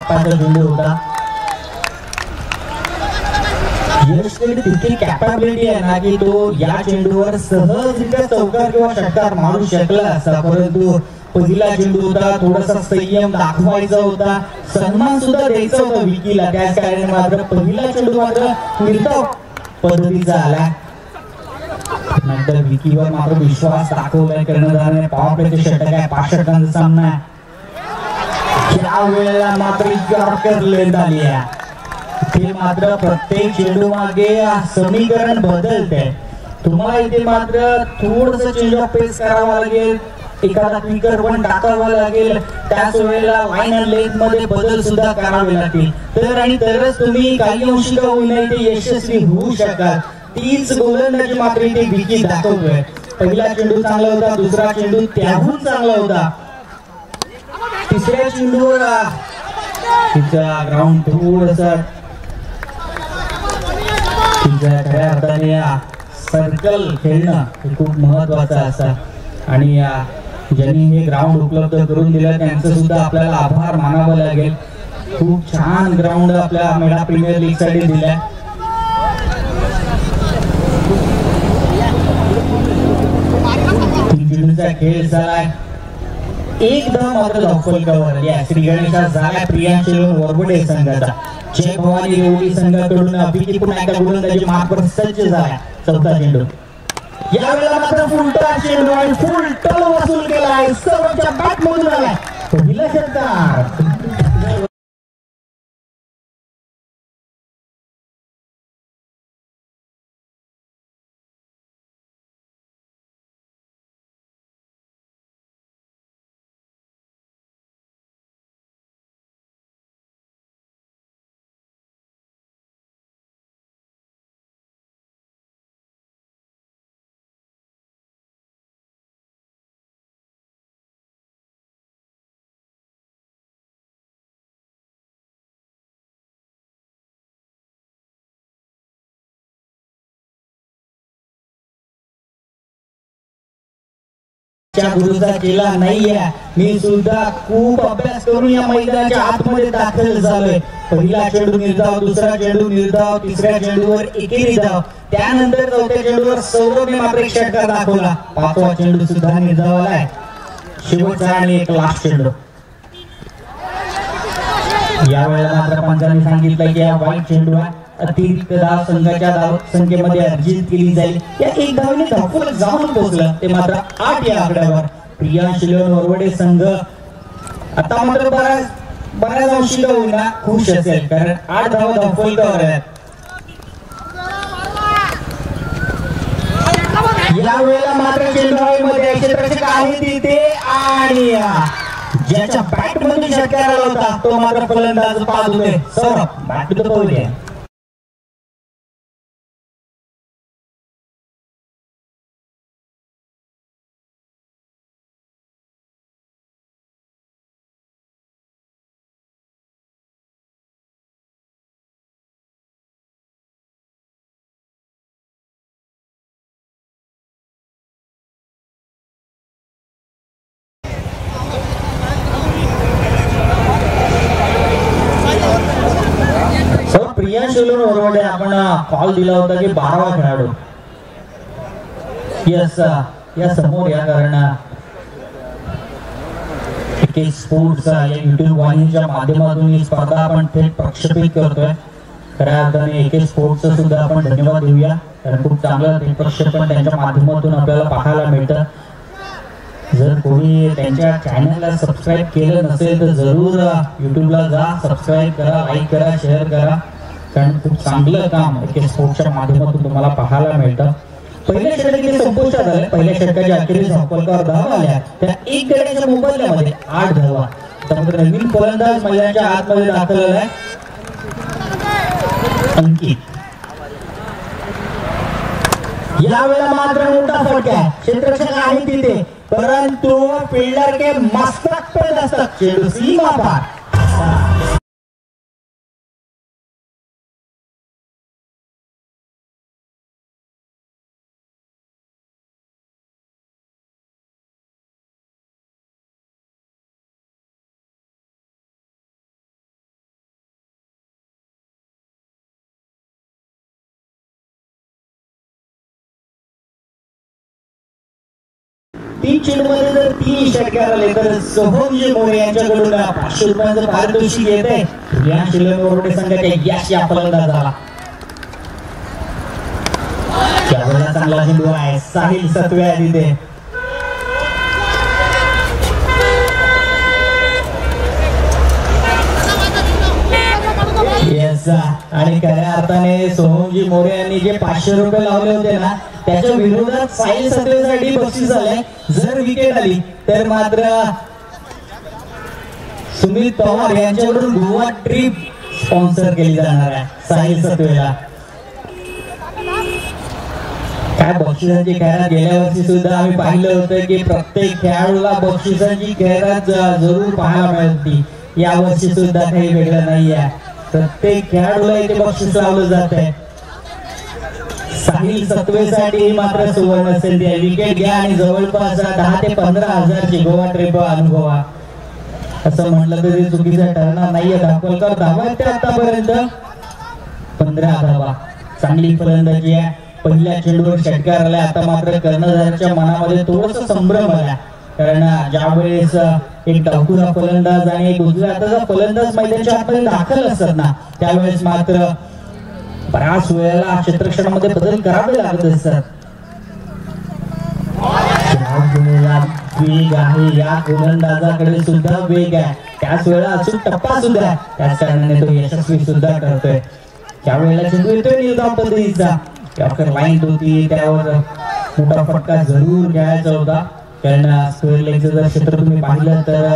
टप्प्याचा चेंडू होता. यशकडे तितकी कॅपॅबिलिटी आहे ना की तो या चेंडूवर सहजरित्या चौकार किंवा षटकार मारू शकला असता, परंतु पहिला चेंडू होता, थोडासा संयम दाखवायचा होता, सन्मान सुद्धा द्यायचा होता विकीला. त्याच कारणाने मात्र पहिला चेंडू मात्र निर्धाव पद्धतीचा आला. नंतर विकीवर मात्र विश्वास दाखवलाय कर्णधाराने. पॉवर प्लेचे षटक आहे, 5 षटकांचा सामना आहे. या वेळेला मात्र यॉर्कर लेंथ आली आहे. ते मात्र प्रत्येक चेंडू मागे समीकरण बदलते. तुम्हाला इथे मात्र थोडंसं चेंज ऑफ पेस करावा लागेल, एखादा क्विकर पण टाकावा लागेल, त्याच वेळेला लाईन अँड लेंथ मध्ये बदल सुद्धा करावे लागतील. तरच तुम्ही काही अंशी का होईना इथे यशस्वी होऊ शकाल. तीच गोलंदाजी मात्र इथे विकी दाखवतोय. पहिला चेंडू चांगला होता, दुसरा चेंडू त्याहून चांगला होता. तिसऱ्या चेंडूवर तिचा ग्राउंड थोडंसं खऱ्या अर्थाने सर्कल खेळणं हे खूप महत्वाचं असतं. आणि ज्यांनी हे ग्राउंड उपलब्ध करून दिलं त्यांचं सुद्धा आपल्याला आभार मानावं लागेल. खूप छान ग्राउंड आपल्या मेळा प्रीमियर लीग साठी दिलाय. खेळ झालाय. एक धाव मात्र धावफलकावर या श्री गणेशा झाला प्रियांश वरवडे संघाचा. जय भवानी रेवली संघाकडून विकी पुन्हा एकदा गोलंदाजी मार्गावर सज्ज झाला. चौथा चेंडू यावेळेला मात्र फुलटा चेंडू आणि फुल टल वसूल केलाय. सर्वच्या बॅट मधून आलाय पहिला षटकार. गुरुचा केला नाहीये. मी सुद्धा खूप अभ्यास करून या मैदानाच्या आतमध्ये दाखल झालोय. पहिला चेंडू निर्धाव, दुसरा चेंडू निर्धाव, तिसऱ्या चेंडूवर एकेरी धाव, त्यानंतर चौथ्या चेंडूवर सौरभने मात्र एक षटकार दाखवला. पाचवा चेंडू सुद्धा निर्धाव आलाय. शेवटचा आणि एक लास्ट चेंडू. यावेळेला मात्र पंचांनी सांगितलं की हा वाईट चेंडू आहे. अतिरिक्त धाव संघाच्या धाव संख्येमध्ये अर्जित केली जाईल. या एक धावेने धावफलक जाऊन पोहोचलं. ते मात्र 8 या आकड्यावर प्रियांश वरवडे संघ आता मात्र बऱ्याच अंशी का होईना खुश असेल, कारण 8 धावा धावफलकावर आहेत. या वेळेला मात्र चेंडू हवेमध्ये क्षेत्ररक्षक आहे तिथे आणि ज्याच्या बॅट मध्ये षटकार आला होता तो मात्र फलंदाज पाहत होते. Saurabh back to the pavilion. Priyansh Varvade आपण कॉल दिला होता की 12वा खेळाडू या समोर या कारण स्पोर्ट्स या युट्यूब वाहिनीच्या माध्यमातून ही स्पर्धा आपण थेट प्रक्षेपित करतोय. खऱ्या अर्थाने एके स्पोर्ट्सचं सुद्धा आपण धन्यवाद देऊया, कारण खूप चांगलं थेट प्रक्षेपण त्यांच्या माध्यमातून आपल्याला पाहायला मिळतं. जर कोणी त्यांच्या चॅनलला सबस्क्राईब केलं नसेल तर जरूर युट्यूबला जा, सबस्क्राईब करा, लाईक करा, शेअर करा, कारण खूप चांगलं काम एके स्पोर्ट्सच्या माध्यमातून तुम्हाला पाहायला मिळतं. पहिल्या षटकाचे संपुष्टात आले. पहिल्या षटकाच्या अखेरीस धावफलकावर धावा आल्या त्या एक गड्याच्या मोबदल्यामध्ये 8 धावा. त्यानंतर नवीन फलंदाज मैदानाच्या आतमध्ये दाखल झालाय अंकित. यावेळेला मात्र मोठा फटका आहे. क्षेत्ररक्षक आहे तिथे, परंतु फिल्डर के मस्तक पे दस्तक, चेंडू सीमा पार. 3 चेंडूमध्ये जर 3 षटकार आले तर सोहमजी मोरे यांच्याकडून 500 रुपयांचं पारितोषिक येते या शिल्लक संघाच्या यश या फलंदाजाला. त्यावेळेला चांगला चेंडू आहे साहिल सत्वे आहे तिथे. आणि खऱ्या अर्थाने सोहमजी मोरे यांनी जे 500 रुपये लावले होते ना त्याच्या विरोधात साहिल सत्वेसाठी बक्षीस आले. जर विकेट आली तर मात्र सुमित पवार यांच्याकडून गोवा ट्रिप स्पॉन्सर केली जाणार आहे साहिल सत्वेला. काय बक्षिसांची खैरात गेल्या वर्षी सुद्धा आम्ही पाहिलं होतं की प्रत्येक खेळाडूला बक्षिसांची खैरात जरूर पाहायला मिळते. या वर्षी सुद्धा काही वेगळं नाही आहे. प्रत्येक खेळाडूला इथे बक्षीस लावलं जात आहे. साहिल सत्वेसाठी मात्र सुवर्ण संधी आहे. विकेट घ्या आणि जवळपास 10 ते 15 हजारची गोवा ट्रिप अनुभवा. असं म्हटलं तरी चुकीचं ठरणार नाहीये. दाखवलकर धावा ते आतापर्यंत 15 धावा. चांगली फलंदाजी आहे. पहिल्या चेंडूवर षटकार आला. आता मात्र कर्णधाराच्या मनामध्ये थोडस संभ्रम आला कारण ज्यावेळेस एक डावखुरा फलंदाज आणि एक उजव्या हाताचा फलंदाज मैदानाच्या आतमध्ये दाखल असतात ना त्यावेळेस मात्र बऱ्याच वेळेला क्षेत्ररक्षणामध्ये बदल करावे लागत असतात. वेग आहे या गोलंदाजाकडे सुद्धा वेग आहे. त्याच वेळेला अचूक टप्पा सुद्धा आहे. त्याच कारणाने तो यशस्वी सुद्धा ठरतोय. त्यावेळेला चेंडू येतोय निलगाम पद्धतीचा. लाईन होती त्यावर मोठा फटका जरूर घ्यायचा होता कारण स्क्वेअर लेगचं जर क्षेत्र तुम्ही पाहिलं तर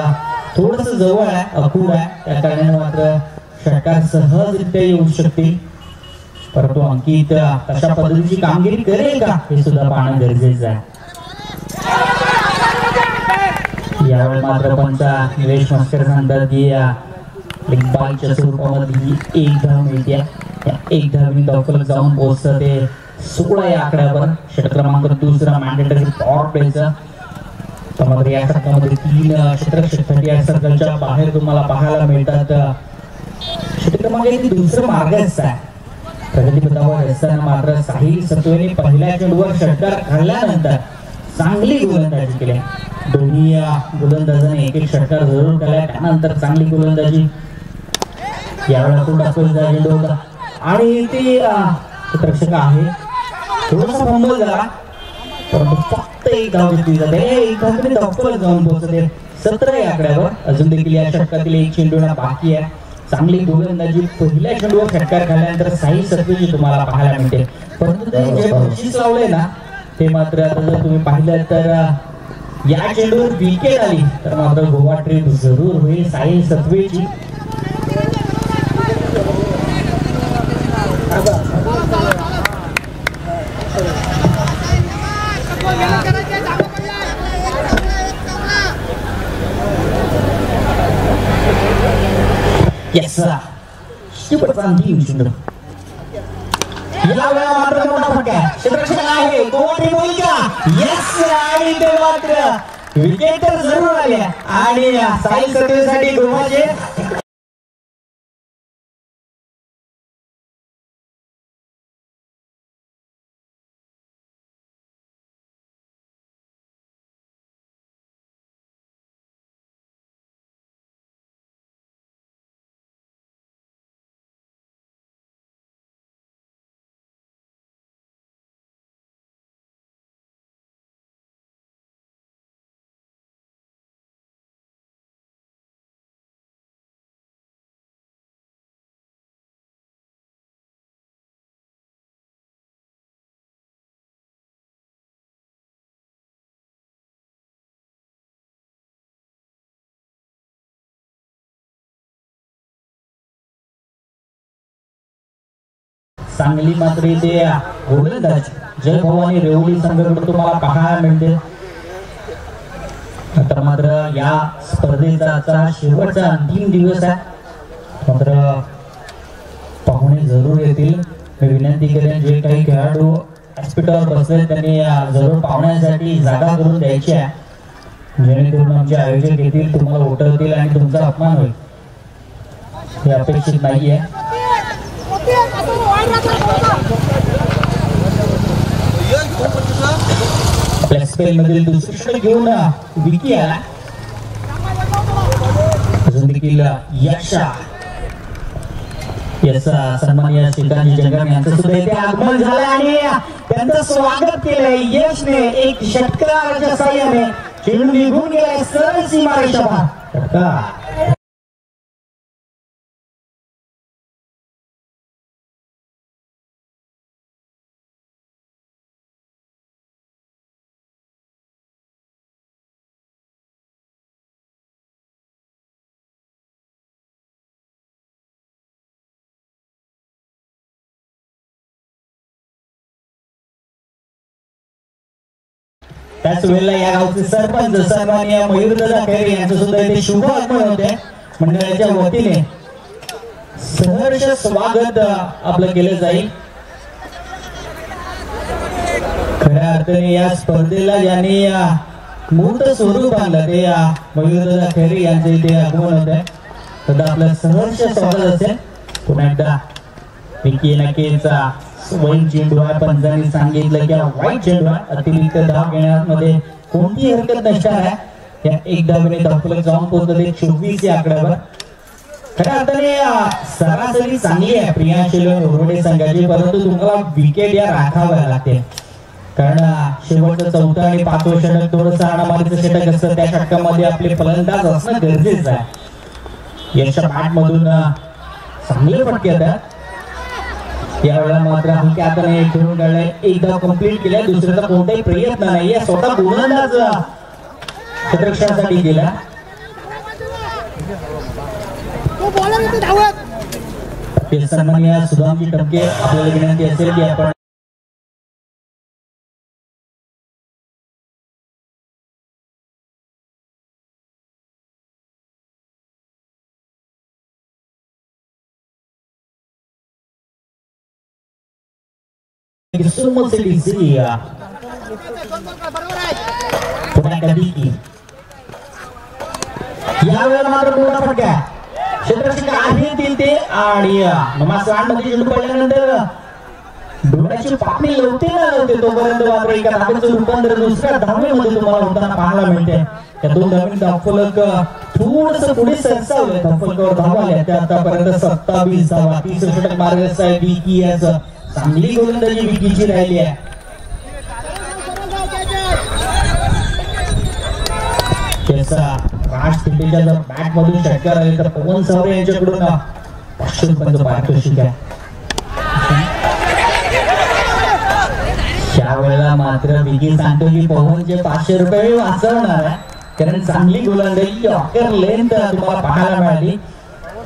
थोडस जवळ आहे अखूड आहे. त्या कारणाने मात्र षटकार सहजरित्या येऊ शकतील. परंतु अंकित कशा पद्धतीची कामगिरी करेल का हे सुद्धा पाहणं गरजेचं आहे. यावेळी मात्र पंचा निलेश मस्कर सांगतात की बाईच्या स्वरूपामध्ये एक धाव मिळते. एक धावनी धावफलक जाऊन पोहोचतं ते 16 या आकड्यावर. षटक क्रमांक 2 मॅन्डेटरी पॉवर प्लेचा. तर या षटकामध्ये 3 क्षेत्ररक्षकांसाठी या सर्कलच्या बाहेर तुम्हाला पाहायला मिळतात. षटक क्रमांक 2 मार्गस्थ आहे. प्रगतीपथावर असताना मात्र साहिल सत्वेने पहिल्या चेंडूवर षटकार काढल्यानंतर चांगली गोलंदाजी केली. दोन्ही गोलंदाजांनी एक षटकार जरूर केला. त्यानंतर चांगली गोलंदाजी. यावेळेला तो टाकलेला चेंडू होता आणि ते क्षेत्ररक्षक आहे थोडासा फंबल झाला परंतु फक्त एक धाव घेतली जाते. एक धावने धावफलक जाऊन पोहोचते 17 या आकड्यावर. अजून देखील या षटकातील एक चेंडू बाकी आहे. चांगली गोलंदाजी. पहिल्या चेंडूवर षटकार खाल्ल्यानंतर साहिल सत्वेची तुम्हाला पाहायला मिळते. परंतु ते जे बक्षीस लावले ना ते मात्र आता जर तुम्ही पाहिलं तर या चेंडूवर विकेट आली तर मात्र गोवा ट्रिप जरूर होईल साहिल सत्वेची. Yes, sir. शेवटचा अंतिम चेंडू. यावेळेला मात्र मोठा फटका. क्षेत्ररक्षक आहे गोवा ट्रिप होईल का? येस. आणि ते मात्र विकेट तर जरूर आले आणि साहिल सत्वेसाठी गोवाचे सांगली मात्र इथे गोलंदाज जय भवानी रेवली संघाकडे तुम्हाला पाहायला मिळते. आता मात्र या स्पर्धेचा आजचा शेवटचा अंतिम दिवस आहे. मात्र पाहुणे जरूर येतील. मी विनंती करेन जे काही खेळाडू व्यासपीठावर बसले त्यांनी जरूर पाहुण्यांसाठी जागा करून द्यायची आहे जेणेकरून आमचे आयोजक येतील तुम्हाला उठवतील आणि तुमचा अपमान होईल हे अपेक्षित नाहीये. आपल्या स्पेल मधील दुसरी षटक घेऊन विकी आला. अजून देखील यश सन्माननीय श्रीकांत जंगम यांचं सुद्धा इथे आगमन झालं आणि त्यांचं स्वागत केलंय यशने. एक षटकाराच्या साह्याने चेंडू निघून गेलाय सरळ सीमारेषेवर. त्याच वेळेला या गावचे सरपंच सन्माननीय मयूरदादा खैरे यांचं सुद्धा इथे शुभ आगमन होते. मंडळाच्या वतीने सहर्ष स्वागत आपलं केलं जाईल. खऱ्या अर्थाने या स्पर्धेला ज्यांनी मूर्त स्वरूप आणलं ते मयूरदादा खैरे यांचं इथे आगमन होत आहे. तर आपलं सहर्ष स्वागत असेल. पुन्हा एकदा विकी नक्कीच वाईट चेंडू आहे. पंचांनी सांगितलं की वाईट चेंडू आहे. अतिरिक्त धाव घेण्यामध्ये कोणतीही हरकत नसणार आहे. या एक धावेने धावफलक जाऊन पोहोचले 24 या आकड्यावर. खऱ्या अर्थाने सरासरी चांगली आहे प्रियांशु नोरवडे संघाची, परंतु तुम्हाला विकेट या राखाव्या लागते. कारण शेवटचं चौथं आणि 5वं षटक थोडंसं हाणामारीचं षटक असतं. त्या षटकामध्ये आपले फलंदाज असणं गरजेचं आहे. यशच्या बॅट मधून चांगले फटके येतात. यावेळेला मात्र हलक्या हाताने खेळून काढलाय. एक धाव कंप्लीट केलाय. दुसऱ्याचा कोणताही प्रयत्न नाहीये. स्वतः गोलंदाज क्षेत्ररक्षणासाठी गेला. सन्माननीय सुदामजी टपके आपल्याला विनंती असेल की आपण यावेळेला मात्र मोठा फटका क्षेत्ररक्षक आहे ते आणि मध्ये चेंडू पडल्यानंतर डोळ्याची पापणी लवते ना लवते तोपर्यंत मात्र एका धावेचं रूपांतर दुसऱ्या धावेमध्ये तुम्हाला होताना पाहायला मिळते. त्या दोन धावेने धावफलक थोडस पुढे सरसावलं. धावफलकावर धावा आल्या त्या आतापर्यंत 27 धावा. 30 षटक मार्गस्थ आहे विकी याचं. चांगली गोलंदाजी विकीची राहिली आहे. राज तिटेच्या जर बॅट मधून षटकार आले तर पवन सावरे यांच्याकडून 500 रुपयांचं पारितोषिक आहे. त्यावेळेला मात्र विकी सांगतो की पवनचे 500 रुपये वाचवणार आहे. कारण चांगली गोलंदाजी यॉर्कर लेंथ तुम्हाला पाहायला मिळाली.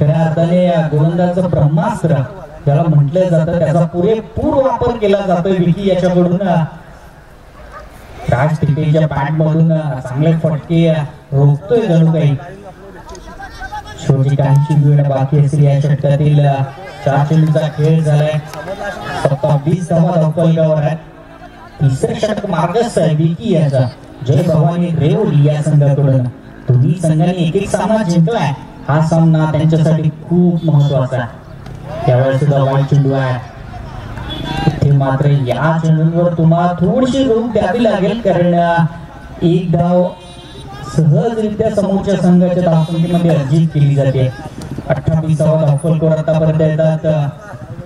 खऱ्या अर्थाने गोलंदाजाचं ब्रह्मास्त्र त्याला म्हटलं जातं, त्याचा पुरेपूर वापर केला जातोय विकी याच्याकडून. राज तिटेच्या बॅट मधून चांगले फटके रोखतोय जणू काही. शेवटी काहीची वेळ बाकी असेल या षटकातील. 4 चेंडूचा खेळ झालाय. 27 धावा धावफलकावर आहे. तिसरे षटक मार्गस्थ आहे विकी याचा. जय भवानी रेवली या संघाकडून. दोन्ही संघांनी एक सामना जिंकलाय. हा सामना त्यांच्यासाठी खूप महत्वाचा आहे. त्यावेळेस सुद्धा वाईट चेंडू आहे. मात्र या चेंडूवर तुम्हाला थोडीशी रोख द्यावी लागेल. कारण एक धाव सहजरित्या समोरच्या संघाच्या धावसंख्येमध्ये अर्जित केली जाते. 28वा धावफलकावर आतापर्यंत येतात.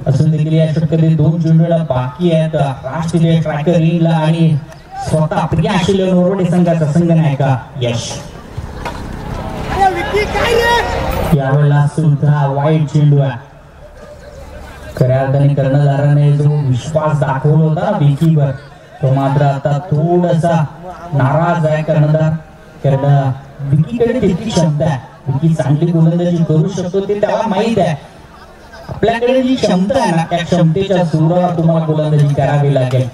असून देखील या षटकातील 2 चेंडूला बाकी आहेत. राष्ट्रीय स्ट्रायकर इनला आणि स्वतः प्रियांशु नोरवडे संघाचा संघनायक यश. यावेळेला सुद्धा वाईट चेंडू आहे. खऱ्या अर्थाने कर्णधाराने जो विश्वास दाखवला होता विकीवर तो मात्र आता थोडासा नाराज आहे कर्णधार. कारण विकीकडे तितकी क्षमता आहे. विकी चांगली गोलंदाजी करू शकतो ते त्याला माहित आहे. आपल्याकडे जी क्षमता आहे ना त्या क्षमतेच्या जोरावर तुम्हाला गोलंदाजी करावी लागेल.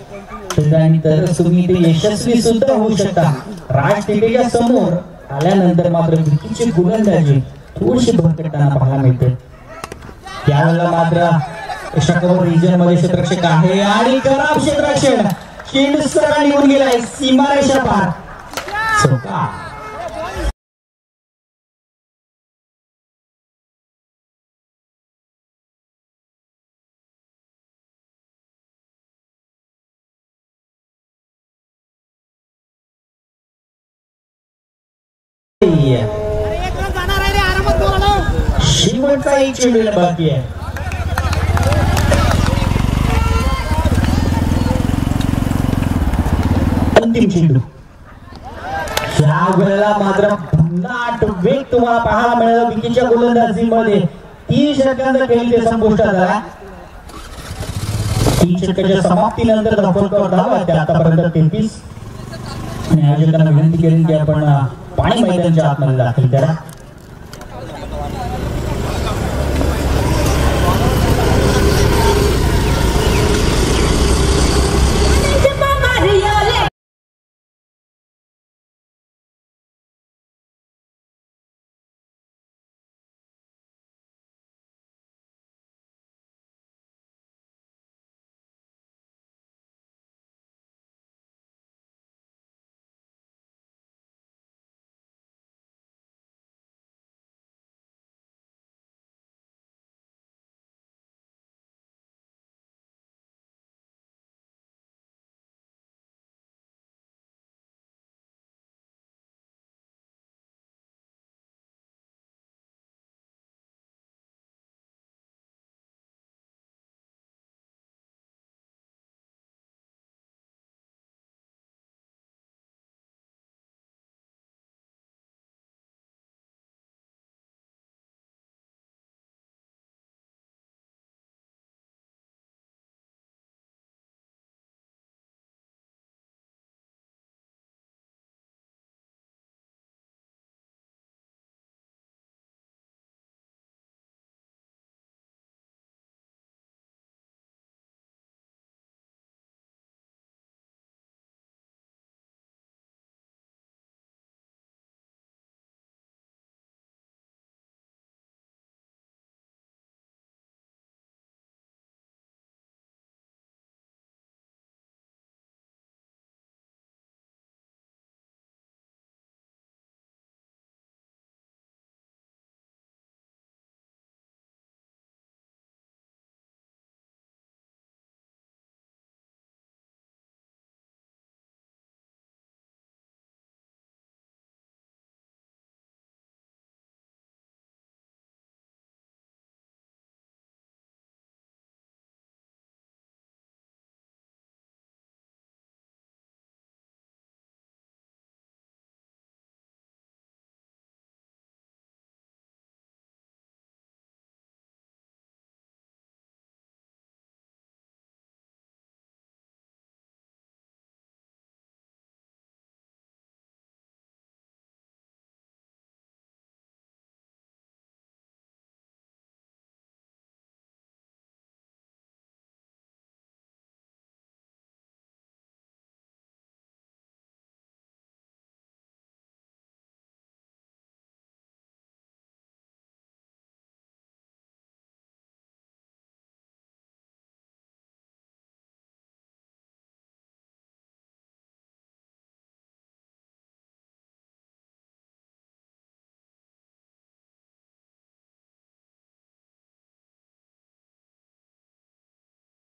तरच तुम्ही ते यशस्वी सुद्धा होऊ शकता. राज तिटेच्या समोर आल्यानंतर मात्र विकीची गोलंदाजी थोडीशी भरकटताना पाहायला मिळते. त्यावेळेला मात्र रिजन मध्ये क्षेत्ररक्षक आहे आणि खराब क्षेत्ररक्षण चेंडू सरळ निघून गेलाय सीमारेषा पार. नाहीये. शेवटचा एक चेंडू बाकी आहे. अंतिम चेंडू. या वेळेला मात्र भन्नाट वेग तुम्हाला पाहायला मिळाला विकीच्या गोलंदाजीमध्ये. 3 षटकांचा खेळ ते संपुष्टात आला. 3 षटकाच्या समाप्तीनंतर धावफलकावर धावा त्या आतापर्यंत 33. आयोजकांना विनंती केली की आपण पाणी मैदानाच्या आतमध्ये दाखल करा.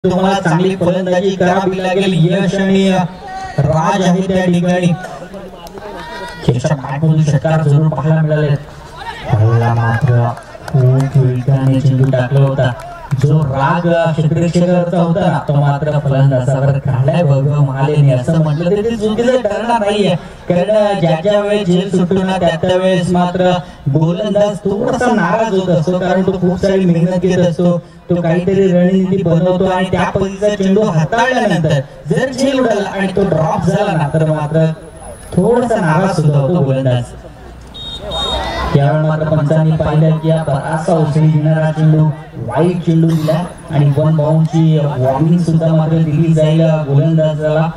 तुम्हाला चांगली फलंदाजी करावी लागेल. यश आणि राज आहे त्या ठिकाणी. षटकार जरूर पाहायला मिळाले. मात्र खूप वेगाने चेंडू टाकला होता. जो राग क्षेत्ररक्षकाचा होता ना तो मात्र फलंदाजावर काढलाय बघ महालेने. असं म्हटलं तरी चुकीचं ठरणार नाहीये. कारण ज्या वेळेस झेल सुटतो ना त्या वेळेस मात्र गोलंदाज थोडासा नाराज होत असतो. कारण तो खूप सारी मेहनत घेत असतो. तो काहीतरी रणनीती बनवतो आणि त्या पद्धतीचा चेंडू हाताळल्यानंतर जर झेल उडाला आणि तो ड्रॉप झाला ना तर मात्र थोडासा नाराज सुद्धा होतो गोलंदाज. यावेळी मात्र पंचांनी पाहिलं की बराचसा उसळी घेणारा चेंडू वाईट चेंडू दिला आणि 1 बाउंडची वॉर्निंग सुद्धा मात्र दिली जाईल गोलंदाजाला.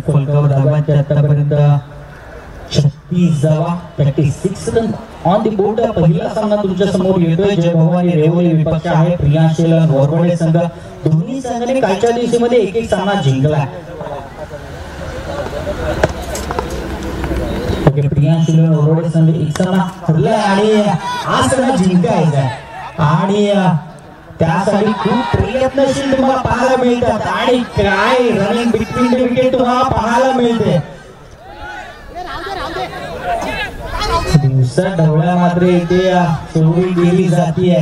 फलकावर धावांच्या आतापर्यंत 36 धावा, 36 रन ऑन द बोर्ड. पहिला सामना तुमच्या समोर येतोय. जय भवानी रेवली विपक्ष आहे प्रियांशील नोरवडे संघ. दोन्ही संघाने कालच्या दिवशीमध्ये एक सामना जिंकला. प्रियांशील नोरवडे संघ एक सामना हरला आणि हा सामना जिंकायचा आणि त्यासाठी खूप प्रयत्नशील तुम्हाला पाहायला मिळतात. आणि काय रनिंग बिटवीन द विकेट तुम्हाला पाहायला मिळते. ढवळ्या मात्र इथे सोडून गेली जातीये.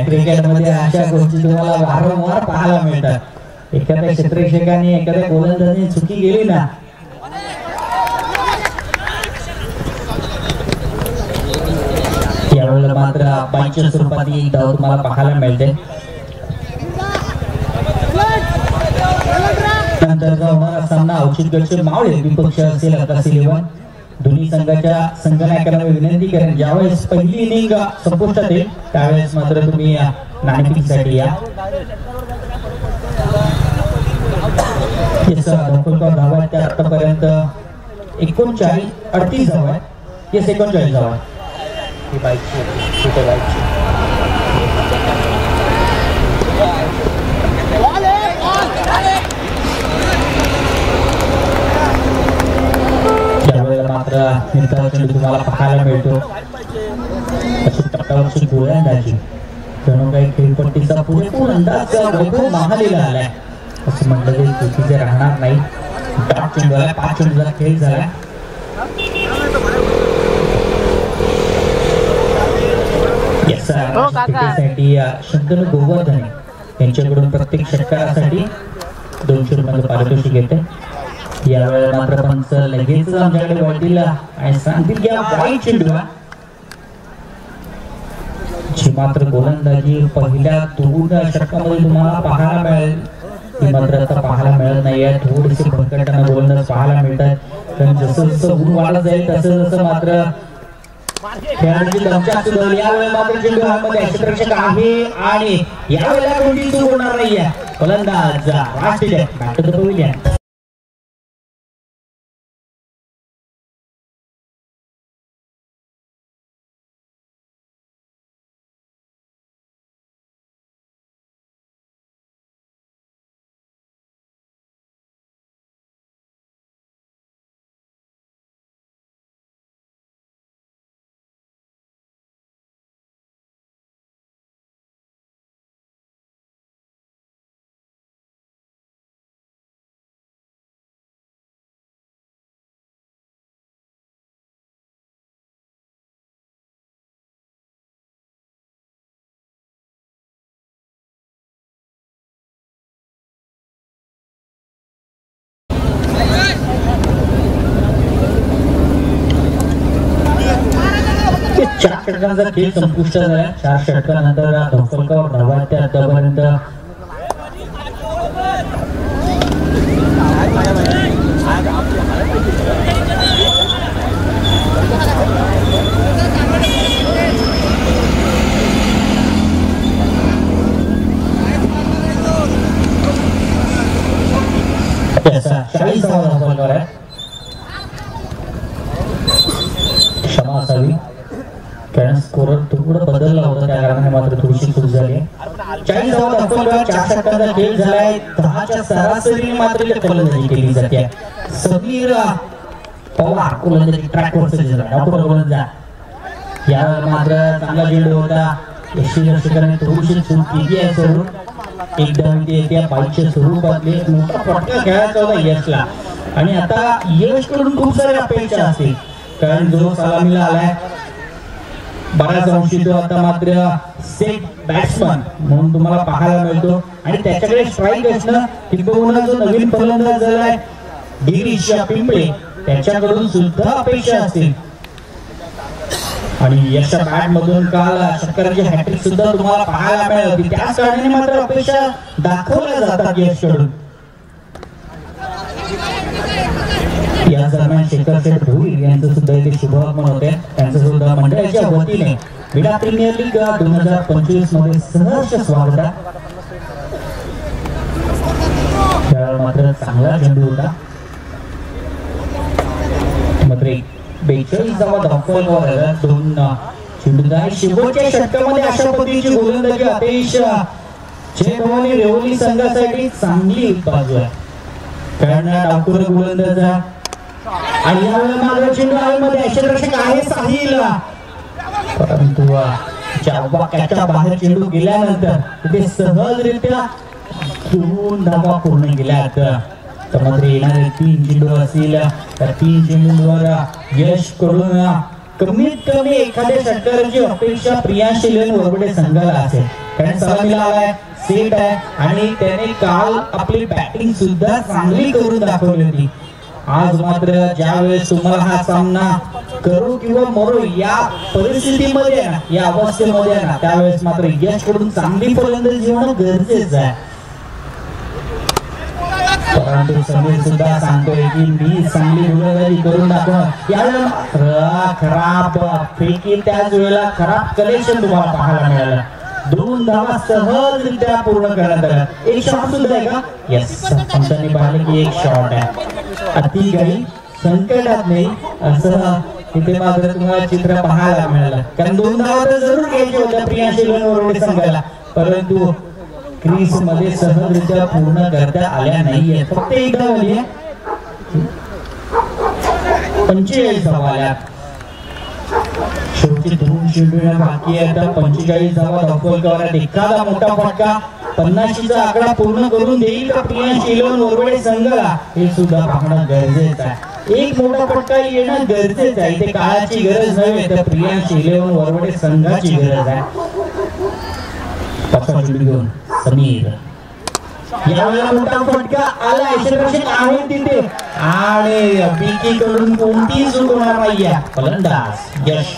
क्रिकेटमध्ये अशा गोष्टी तुम्हाला वारंवार पाहायला मिळतात. एखाद्या क्षेत्ररक्षकाने एखाद्या गोलंदाजाने चुकी गेली ना, यावेळेला मात्र बाईच्या स्वरूपात ही धाव तुम्हाला पाहायला मिळते. नंतरचा होणारा सामना औचित्य मावळे विपक्ष असेल आकाश 11. दोन्ही संघाच्या संघनायकांना विनंती करेन, ज्यावेळेस पहिली इनिंग संपुष्टात येईल त्यावेळेस मात्र तुम्ही नाणेफेकीसाठी या. धावा त्या आतापर्यंत 39 धावा आहेत. 39 धावा त्यावेळेला मात्र निर्धाव तुम्हाला पाहायला मिळतो. अशी टप्प्यावरची गोलंदाजी जणू काही खेळपट्टीचा पुरेपूर अंदाज वैभव महालेला आलाय असं म्हटलं तरी चुकीचे राहणार नाही. 5 चेंडूला खेळ झाला. शंतनू गोवर्धने यांच्याकडून प्रत्येक षटकारासाठी 200 रुपयांचं पारितोषिक येते. यावेळेला मात्र पंच लगेच आमच्याकडे वळतील आणि सांगतील की वाईट चेंडू जी मात्र गोलंदाजी पहिल्या 2 षटकामध्ये तुम्हाला पाहायला मिळेल ती मात्र आता पाहायला मिळत नाहीये. थोडीशी भरकटताना गोलंदाज पाहायला मिळतात. पण जसं जसं ऊन वाढत जाईल तसं तसं मात्र खेळाडूंची दमछाक सुधारली. यावेळेला मात्र चेंडू हातमध्ये क्षेत्ररक्षक आहे आणि यावेळेला कोणती चूक होणार नाहीये. गोलंदाज राष्ट्रीय बॅट टू द पवेलियन. चार षटकांचा खेळ संपुष्टात झाला. 4 षटकानंतर धोफलकावर धावा त्या आतापर्यंत क्षमा असावी कारण स्कोरर थोडं बदलला होता त्या कारणाने मात्र थोडीशी चूक झाली. 40 धावा 4 षटकांचा खेळ झालाय. 10च्या सरासरी मात्र फलंदाजी केली जाते. समीर पवार गोलंदाजी ट्रॅकवर गोलंदाज यावर मात्र चांगला चेंडू होता. यशस्वीने थोडीशी चूक केली आहे. सोडून एकदा येत्या बाईच्या स्वरूपातले मोठा फटका खेळायचा होता यशला आणि आता यशकडून खूप साऱ्या अपेक्षा असतील कारण जो सलामीला आलाय बऱ्याच अंशी तो आता मात्र सेफ बॅट्समन म्हणून तुम्हाला पाहायला मिळतो आणि त्याच्याकडे स्ट्राईक असणं किंबहुना जो नवीन फलंदाज झालाय गिरीश पिंपळे त्याच्याकडून सुद्धा अपेक्षा असतील आणि यशच्या बॅट मधून काल षटकाराची हॅट्रिक सुद्धा तुम्हाला पाहायला मिळाली होती. त्याच कारणाने मात्र अपेक्षा दाखवल्या जातात यशकडून. या दरम्यान शेखर शेठ भोईर यांचं सुद्धा इथे शुभागमन होते. त्यांचं सुद्धा मंडळाच्या वतीने विडा प्रीमियर लीग 2025 मध्ये सहर्ष स्वागत आहे. मात्र चांगला चेंडू होता. मात्र 42 धावफलकावर आला. 2 चेंडूदार शेवटच्या षटकामध्ये अशा पद्धतीची गोलंदाजी आदेश चेंडूने रेवली संघासाठी चांगली बाजू आहे कारण डावखोर गोलंदाज आणि यावेळेला मात्र चेंडू आळीमध्ये क्षेत्ररक्षक आहे साहिल परंतु कॅचच्या बाहेर चेंडू गेल्यानंतर तिथे सहजरित्या 2 धावा पूर्ण केल्यात. तर मात्र येणारे 3 चेंडू असतील त्या 3 चेंडूंवर यश कडून कमीत कमी एखाद्या षटकाराची अपेक्षा प्रियांश इलेव्हन वरवडे संघाला असेल, कारण सलामीला आलाय, सेट आहे आणि त्याने काल आपली बॅटिंग सुद्धा चांगली करून दाखवली होती. आज मात्र ज्यावेळेस तुम्हाला हा सामना करू किंवा मरू या परिस्थितीमध्ये ना, या अवस्थेमध्ये ना, त्यावेळेस मात्र यश कडून चांगली फलंदाजी होणं गरजेचं आहे. परंतु समीर सुद्धा सांगतोय की मी चांगली गोलंदाजी करून दाखवणार. यावेळेला खराब फेकी, त्याच वेळेला खराब कलेक्शन तुम्हाला पाहायला मिळालं. 2 धावा सहजरित्या पूर्ण करण्यात आल्या. एक शॉट सुद्धा आहे का? येस, पंचांनी पाहिलं की एक शॉट आहे. अति काही संकटात नाही असं तिथे मात्र तुम्हाला चित्र पाहायला मिळालं, कारण 2 धावा तर जरूर घ्यायच्या होत्या प्रियांश इलेव्हन वरवडे संघाला, परंतु क्रीज मध्ये सहजरित्या पूर्ण करता आल्या नाहीये. फक्त एक धाव आली आहे. 45 धावा आल्या. शेवटचे 2 चेंडू बाकी आहेत. 45 धावा दाखल करण्यात एखादा मोठा फटका 50चा आकडा पूर्ण करून देईल का प्रियांश इलेव्हन वरवडे संघाला, हे सुद्धा पाहणं गरजेचं आहे. एक मोठा फटका येणं गरजेचं आहे. इथे काळाची गरज नव्हे, तर प्रियांश इलेव्हन वरवडे संघाची गरज आहे. घेऊन समीर, यावेळेला मोठा फटका आला, यशस्वी आहे तिथे आणि बीकी कडून कोणतीही चूक होणार नाहीये. फलंदाज यश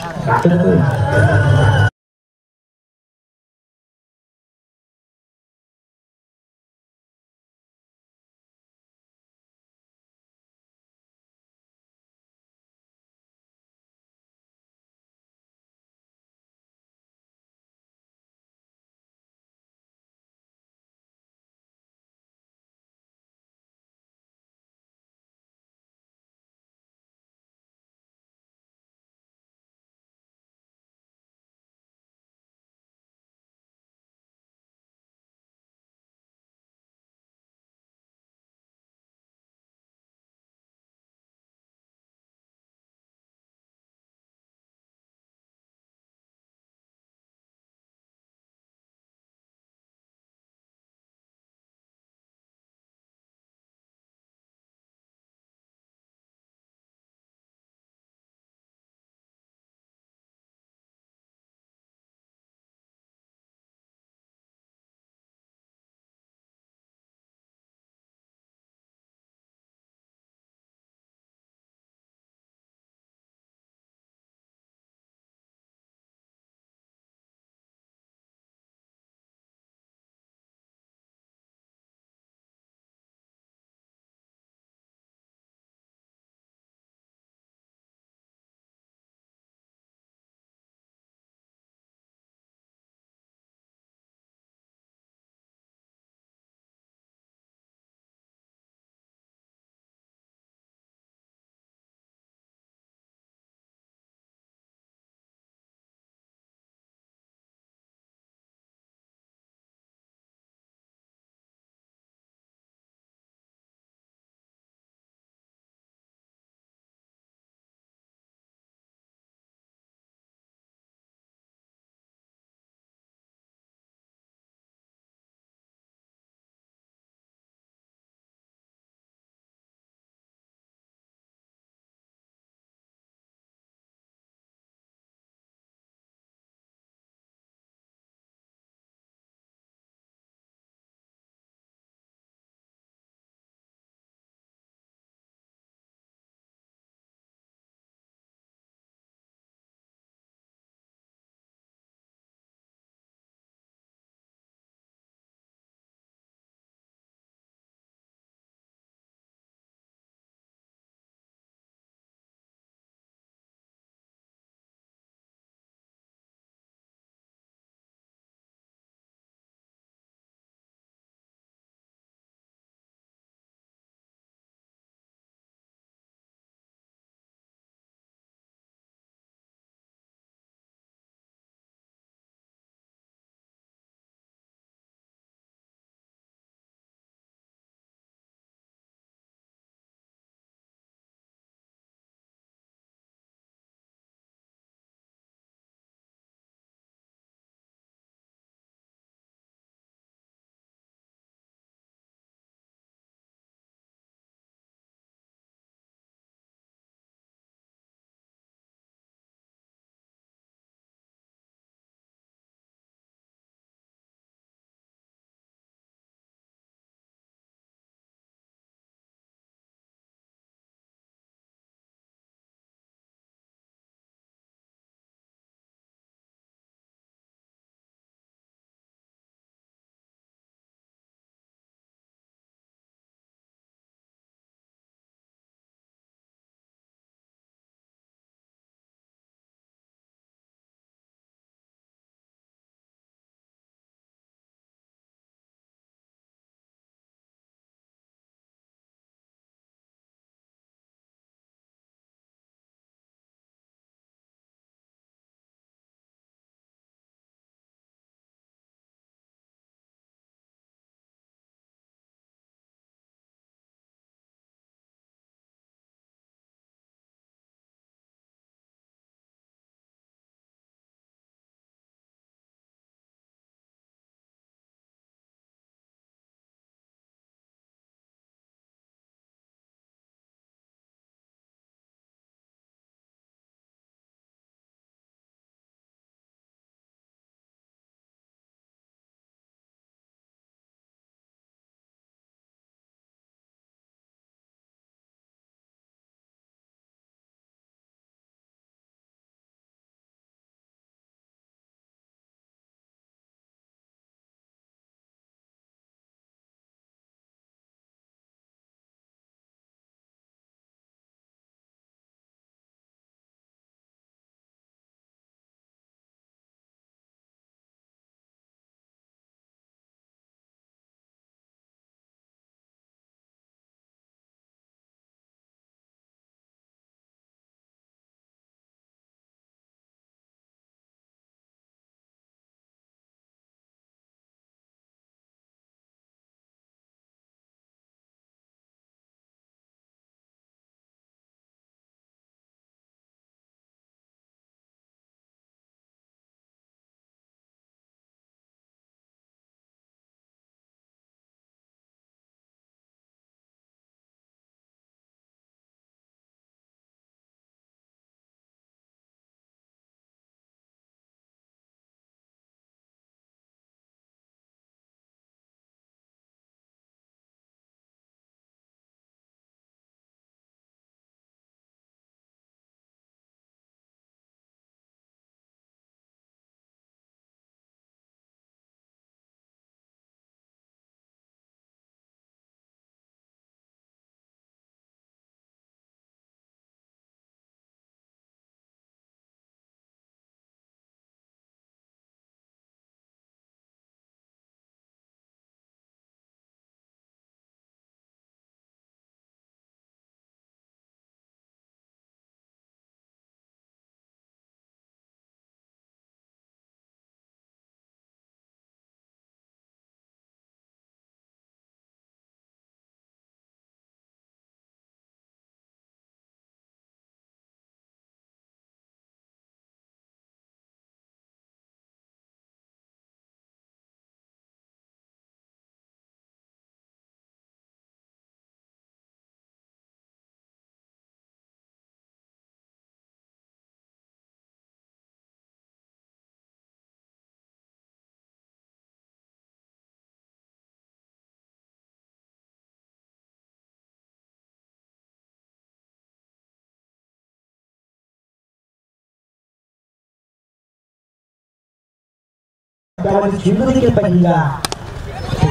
त्यामध्ये चेंडू देखील पहिला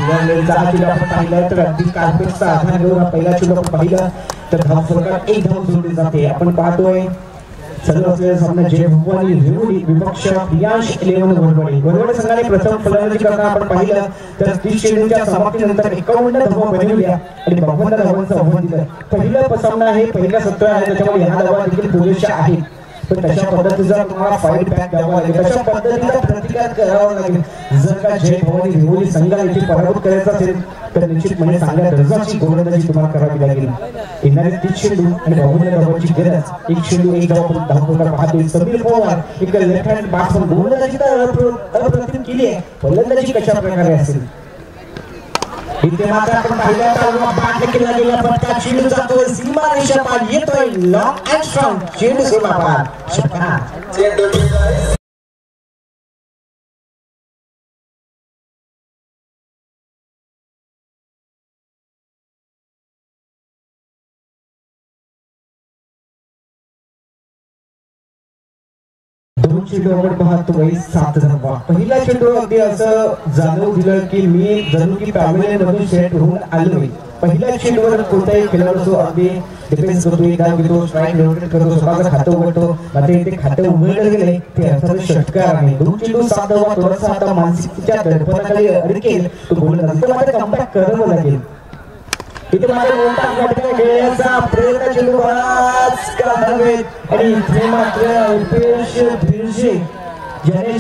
आपण पाहिलं तर अगदी कार्पेटचा आधार घेऊन पहिला चेंडू आपण पाहिलं तर धाव फलकात एक धाव जोडली जाते. आपण पाहतोय चालू असलेला सामना जय भवानी रेवडी विपक्ष प्रियांश 11 वरवडे संघाने प्रथम फलंदाजी करताना आपण पाहिलं तर 30 चेंडूच्या समाप्तीनंतर 51 धावा बनवल्या आणि 52 धावांचं आव्हान दिलं. पहिलं सामना आहे, पहिला सत्र आहे, त्याच्यामुळे ह्या धावा देखील पुरेशा आहेत. पण तशा पद्धतीचा तुम्हाला फाईट बॅक द्यावा लागेल, तशा पद्धतीचा प्रतिकार करावा लागेल. जर का जय भवानी रेवडी संघाला इथे पराभूत करायचा असेल तर निश्चितपणे चांगल्या दर्जाची गोलंदाजी तुम्हाला करावी लागेल. येणारे 30 चेंडू आणि 52 धावांची गरज. एक चेंडू एक धाव पाहतोय समीर पवार एक लेफ्ट हँड बॅट्समन. गोलंदाजी तर अप्रतिम केली आहे, फलंदाजी कशा प्रकारे असेल इथे मात्र आपण पाहिलं तर बॅट केला गेला फटका. चेंडू जातोय सीमा रेषा पार, येतोय लॉंग अँड स्ट्रॉंग चेंडू सीमा पार षटकार. दोन चेंडू आपण पाहतोय 7 धावा. पहिला चेंडू अगदी असं जाणवू दिलं की मी जणू की पॅव्हलियन मधून सेट होऊन आलोय. पहिल्या चेंडूवर कोणताही खेळाडू जो अगदी डिफेन्स करतो, एक धाव घेतो, स्ट्राईक रोटेट करतो, स्वतःचं खातं उघडतो. आता इथे खातं उघडलं गेलंय ते अर्थात षटकार आहे. दोन चेंडू 7 धावा. थोडासा आता मानसिकतेच्या दडपणाखाली अडकेल तो गोलंदाज, तर मात्र कमबॅक करावं लागेल. इथे मात्र मोठा फटका खेळण्याचा प्रयत्न चेंडू आणि इथे मात्र अल्पेश भिरशे ज्याने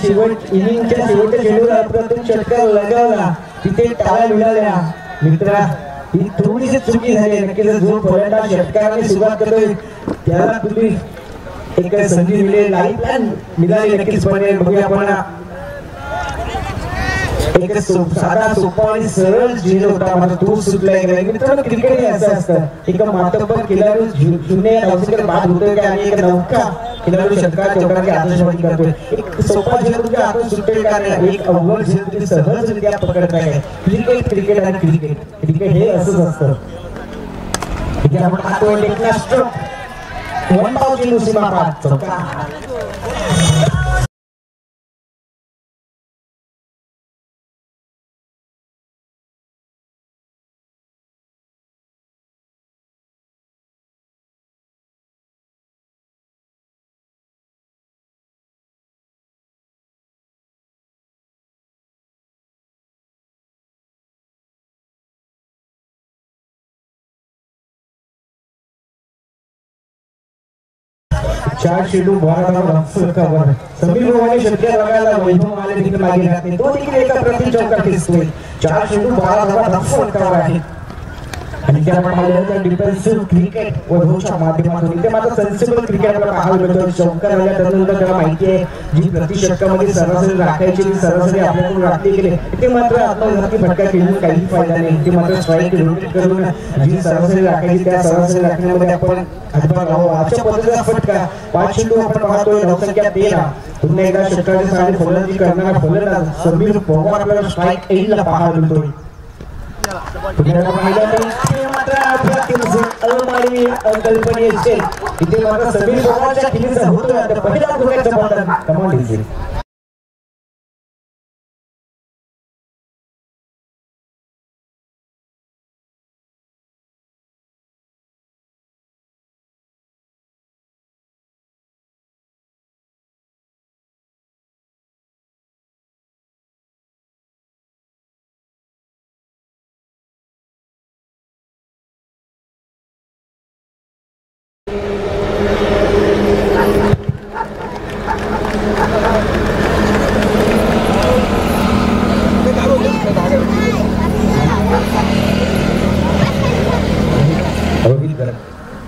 इनिंगच्या शेवटच्या चेंडूला अप्रतिम षटकार लगावला, तिथे टाळ्या मिळाल्या. मित्रा ही थोडीशी चुकी झाली. नक्कीच जो फलंदाज षटकाराने सुरुवात करतोय त्याला तुम्ही एक संधी मिळेल, लाईफ प्लॅन मिळाली नक्कीचपणे. बघूया आपण एक साधा सोपा आणि सरळ झेल होता मात्र तो सुटलाय गेला. मित्रांनो क्रिकेट हे असं असतं, एक मातब्बर खेळाडू 0 धावसंख्येत बाद होतोय का आणि एक नौका खेळाडू षटकार चौकाराची आदर्शवादी करतोय. एक सोपा झेल तुमच्या हातून सुटेल का नाही, एक अवघड झेल तुम्ही सहजरित्या पकडताय. क्रिकेट आणि क्रिकेट हे असंच असतं. इथे आपण पाहतोय टेक्ना स्ट्रोक 1 धाव चेंडू सीमा पार चौकार. चार चेंडू 12 धावा फलकावर. समीर पवार षटकार लगायला वैभव आले देखील मागे राहत नाही, तो देखील एका प्रति चौकार खेचतोय. 4 चेंडू 12 धावा फलकावर आहेत. आणि त्या पाहिलं डिफेन्सिव्ह क्रिकेट वैभवच्या माध्यमातून इथे मात्र सेन्सिबल क्रिकेट आपल्याला पाहायला मिळतं. चौकार आल्यानंतर त्याला माहिती आहे जी प्रतिषटकामध्ये सरासरी राखायची ती सरासरी आपल्याकडून राखली गेली. इथे मात्र आत्मघातकी फटका खेळून काही फायदा नाही. इथे मात्र स्ट्राईक रोटेट करून जी सरासरी राखायची त्या सरासरी राखण्यामध्ये आपण हातभार लावू. अशा पद्धतीचा फटका 5 चेंडू आपण पाहतोय धावसंख्या 13. पुन्हा एकदा षटकाराच्या साहाय्याने फलंदाजी करणारा फलंदाज समीर पवार आपल्याला स्ट्राईक एंडला पाहायला मिळतोय. अकल्पनीय स्टेल इथे मात्र समीर पवारच्या खेळीचा होतोय पहिला गुणाचा बॉलर कमाल दिसेल.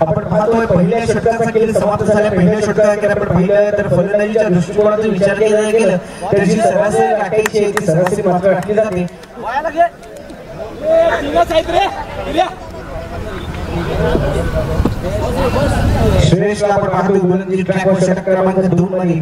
आपण पाहतोय पहिल्या षटकाचा खेळ समाप्त झाला. पहिल्या षटकात आपण पाहिलं तर फलंदाजीच्या दृष्टिकोनातून विचार केला गेला तर जी सरासरी राखायची ती सरासरी मात्र राखली जाते. श्रेयसला आपण पाहतोय गोलंदाजी ट्रॅकवर षटक क्रमांक 2 मध्ये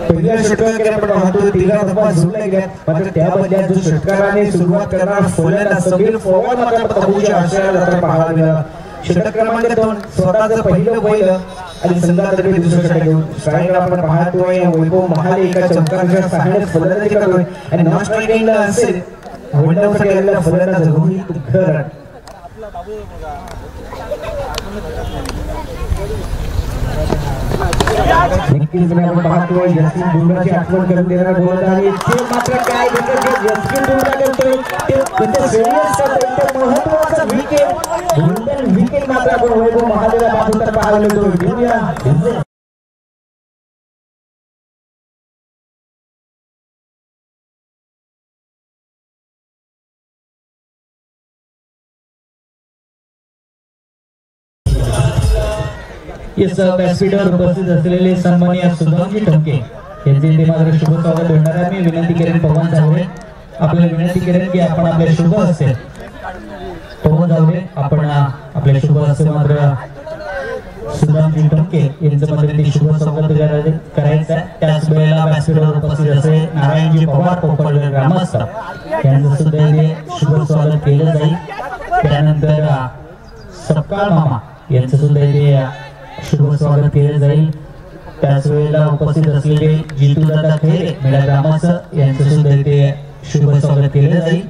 पहिल्या षटकात आपण पाहतोय 13 धावा जोडल्या गेल्या. मात्र त्या बदल्यात जो षटकाराने सुरुवात करणार फलंदाज समीर पवार मात्र तबूच्या आशयाला जाताना पाहायला मिळाला. षटक क्रमांक 2 स्वतःचं पहिलं बैल आणि संघातर्फे दुसरं षटक घेऊन स्ट्राईकला आपण पाहतोय वैभव महाले एका चौकाराच्या सहाय्याने फलंदाजी करतोय आणि नॉन स्ट्राईकिंगला असेल होल्डआउटसाठी आलेला फलंदाज रोहित खरड. नक्कीच आपण पाहतोय जसकीन बुमराची आठवण करून देणारा गोलंदाज ते मात्र काय जसकीन बुमरा करतोय ते श्रेयस महत्वाचा विकेट गोल्डन विकेट मात्र आपण वैभव महादेला पाहून पाहिलं घेऊया. इस व्यासपीठावर उपस्थित असलेले सन्माननीय सुभाषजी ठमके यांचे ते मात्र शुभ स्वागत होणार आहे. मी विनंती करेन पवन जावरे आपल्याला विनंती करेन की आपण आपले शुभ हस्ते पवन जावरे आपण आपले शुभ हस्ते मात्र सुभाषजी ठमके यांचं मात्र ते शुभ स्वागत करायचं आहे. त्याच वेळेला व्यासपीठावर उपस्थित असे नारायणजी पवार कोपळ ग्रामस्थ यांचं सुद्धा ते शुभ स्वागत केलं जाईल. त्यानंतर सपकाळ मामा यांचं सुद्धा ते शुभ स्वागत केले जाईल. त्याच वेळेला उपस्थित असलेले जितूदादा खैरे मेळा ग्रामस्थ यांचं सुद्धा इथे शुभ स्वागत केले जाईल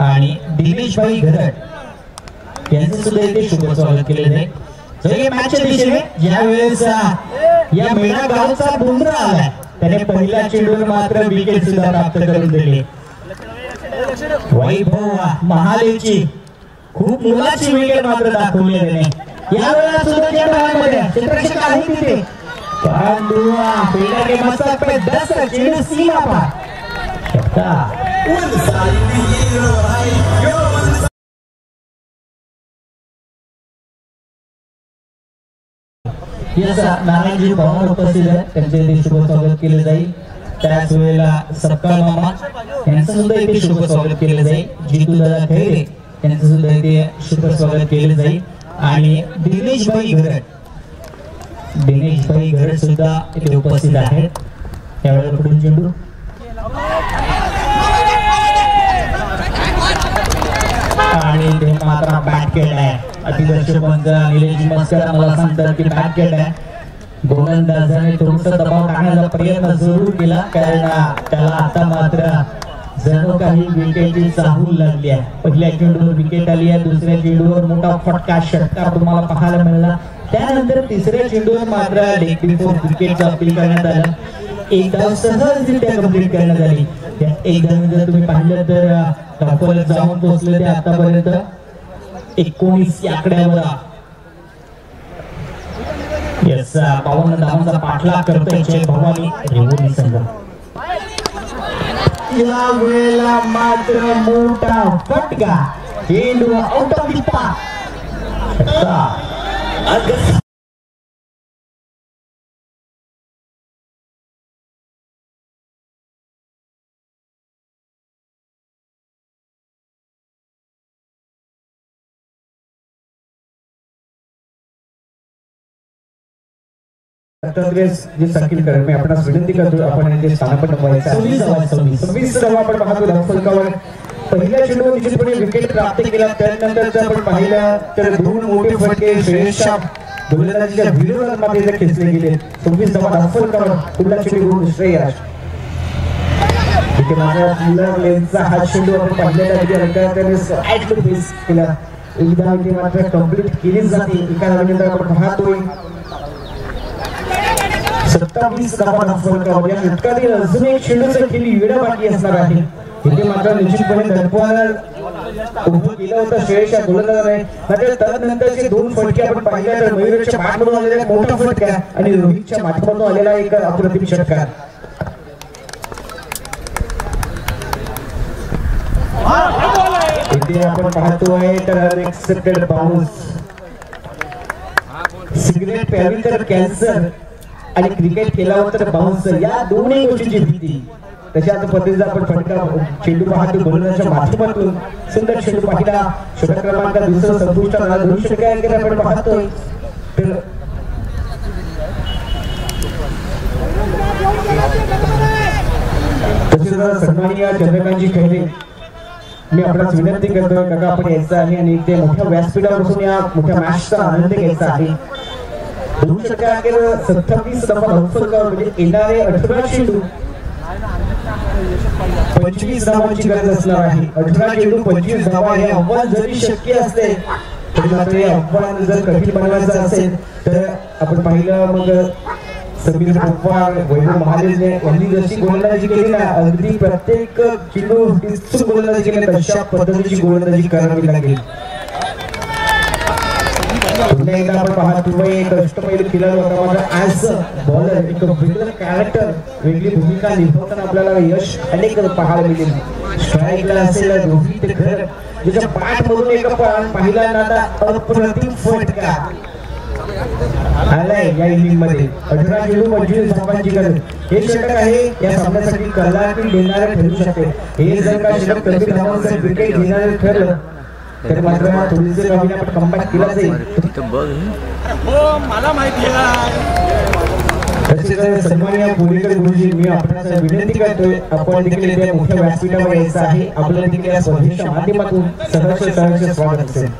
आणि दिनेशभाई घरट यांचं सुद्धा इथे शुभ स्वागत केले जाईल. या मॅचच्या दिशेने ज्या वेळेस या मेळा गावचा बुमरा आलाय त्याने पहिल्या चेंडूवर मात्र विकेट सुद्धा प्राप्त करून दिली. वैभव महालेची खूप मुलाची विकेट मात्र दाखवली त्याने. यावेळेला सुद्धा त्या भागामध्ये क्षेत्ररक्षक आहे तिथे परंतु पहिल्या गेमाचा 10 चेंडू सीमा पार नारायणजी पवार उपस्थित आहेत त्यांचे इथे शुभ स्वागत केले जाईल. त्याच वेळेला सपकाळ मामा यांचं सुद्धा इथे शुभ स्वागत केले जाईल. जितूदादा खैरे यांचं सुद्धा इथे शुभ स्वागत केले जाईल आणि दिनेशभाई घरट सुद्धा इथे उपस्थित आहेत. त्यावेळेला पुढील चेंडू आणि ते मात्र बॅट केलाय. अतिदर्शक निलेश मस्कर मला सांगतात की बॅट केलाय. गोलंदाजाने थोडासा दबाव टाकण्याचा प्रयत्न जरूर केला कारण त्याला आता मात्र जणू काही विकेटची चाहूल लागली आहे. पहिल्या चेंडूवर विकेट आली आहे. दुसऱ्या चेंडूवर मोठा फटका षटकार तुम्हाला पाहायला मिळाला. त्यानंतर तिसऱ्या चेंडूवर मात्र लेग बिफोर विकेटचं अपील करण्यात आलं. एक धाव सहजरित्या कंप्लीट करण्यात आली. एक धाव जर तुम्ही पाहिलं तर धावफलक जाऊन पोहोचले ते आतापर्यंत 19 या आकड्यावर. यस 52 धावांचा पाठलाग करतोय चेक भवानी रेवोनी संघ. या वेळेला मात्र मोठा फटका चेंडू आउट ऑफ द पार्क. जे सकील करेल मी आपणास विनंती करतो आपण इथे स्थानापन्न व्हायचं. 26 धावा आपण पाहतो धावफलकावर. पहिल्या चेंडूवर निश्चितपणे विकेट प्राप्त केला. त्यानंतर आपण पाहिलं तर 2 मोठे फटके श्रेयसच्या गोलंदाजीच्या विरोधात मात्र खेचले गेले. 26 धावा धावफलकावर. पुढला चेंडू घेऊन श्रेयस इथे माझा लेनचा हा चेंडू आपण पाहिलेला त्याने स्लाइडली फेस केला. एकदा इथे मात्र कंप्लीट केली जाते. एका धावेनंतर आपण पाहतोय 27 धावा धावफलकावर. या षटकातील अजून एक चेंडूचा खेळी वेळा बाकी असणार आहे. इथे मात्र निश्चितपणे दडपण उभं केलं होतं श्रेयसच्या गोलंदाजाने. मात्र त्यानंतरचे 2 फटके आपण पाहिले तर मयूरच्या बॅटमधून आलेला मोठा फटका आणि रोहितच्या माध्यमातून आलेला एक अप्रतिम षटकार. इथे आपण पाहतोय तर अनएक्सेप्टेड बाउन्स. सिगरेट प्यावी तर कॅन्सर आणि क्रिकेट केल्यावर तर बाउन्सर या दोन्ही गोष्टींची भीती. तशाच पद्धतीचा आपण फटका चेंडू पाहतो गोलंदाजाच्या माध्यमातून. सुंदर चेंडू पाहिला. षटक क्रमांक दुसरा संपुष्टात आला. 2 षटके आपण पाहतोय तर तसेच सन्माननीय चंद्रकांतजी खैरे मी आपल्याला विनंती करतोय काका आपण यायचं आहे आणि ते मोठ्या व्यासपीठावर बसून या मोठ्या मॅचचा आनंद घ्यायचा आहे. दोन षटकार अखेर 27 धावा धावफलकावर म्हणजे येणारे 18 चेंडू 25 धावांची गरज असणार आहे. 18 चेंडू 25 धावा हे आव्हान जरी शक्य असते तरी मात्र हे आव्हान जर कठीण बनवायचं असेल तर आपण पाहिलं मग समीर पवार वैभव महाले यांनी जशी गोलंदाजी केली ना अगदी प्रत्येक चेंडू टिचून गोलंदाजी केली तशा पद्धतीची गोलंदाजी करावी लागेल. पुन्हा एकदा आपण पाहतो एक अष्टपैलू खेळाडू होता मात्र आज बॉलर एक वेगळं कॅरेक्टर वेगळी भूमिका निभावताना आपल्याला यश अनेक पाहायला मिळेल. स्ट्राईकला असेल रोहित घर ज्याच्या पाठ मधून एक पाहिला ना अप्रतिम फटका आलाय या इनिंग मध्ये. 18 चेंडू 25 धावांची गरज. हे षटक आहे या सामन्यासाठी कलाटून देणारे ठरू शकते. हे जर का षटक कमी धावांचं विकेट घेणारे ठरलं तर मात्र थोडीसे कमी आपण कमबॅक केला जाईल. मला माहिती तसेच सन्माननीय पुणेकर गुरुजी मी आपल्याला विनंती करतोय आपण देखील इथे मोठ्या व्यासपीठावर यायचं आहे. आपल्याला देखील या स्पर्धेच्या माध्यमातून सहर्ष स्वागत असेल.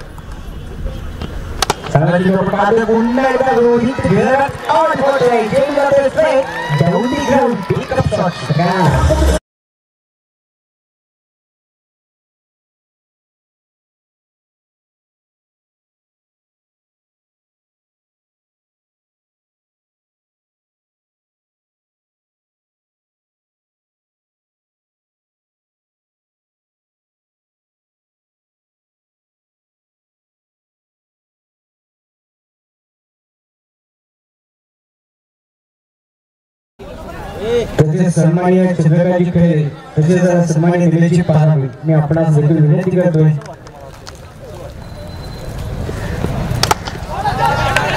पुन्हा एकदा रोहित घरात आउट होतोय. गेम जातोय strike down the ground pickup shot. तसेच सन्माननीय चंद्रकांतजी खैरे तसेच सन्माननीय निलेशजी पहावे मी आपणास देखील विनंती करतोय.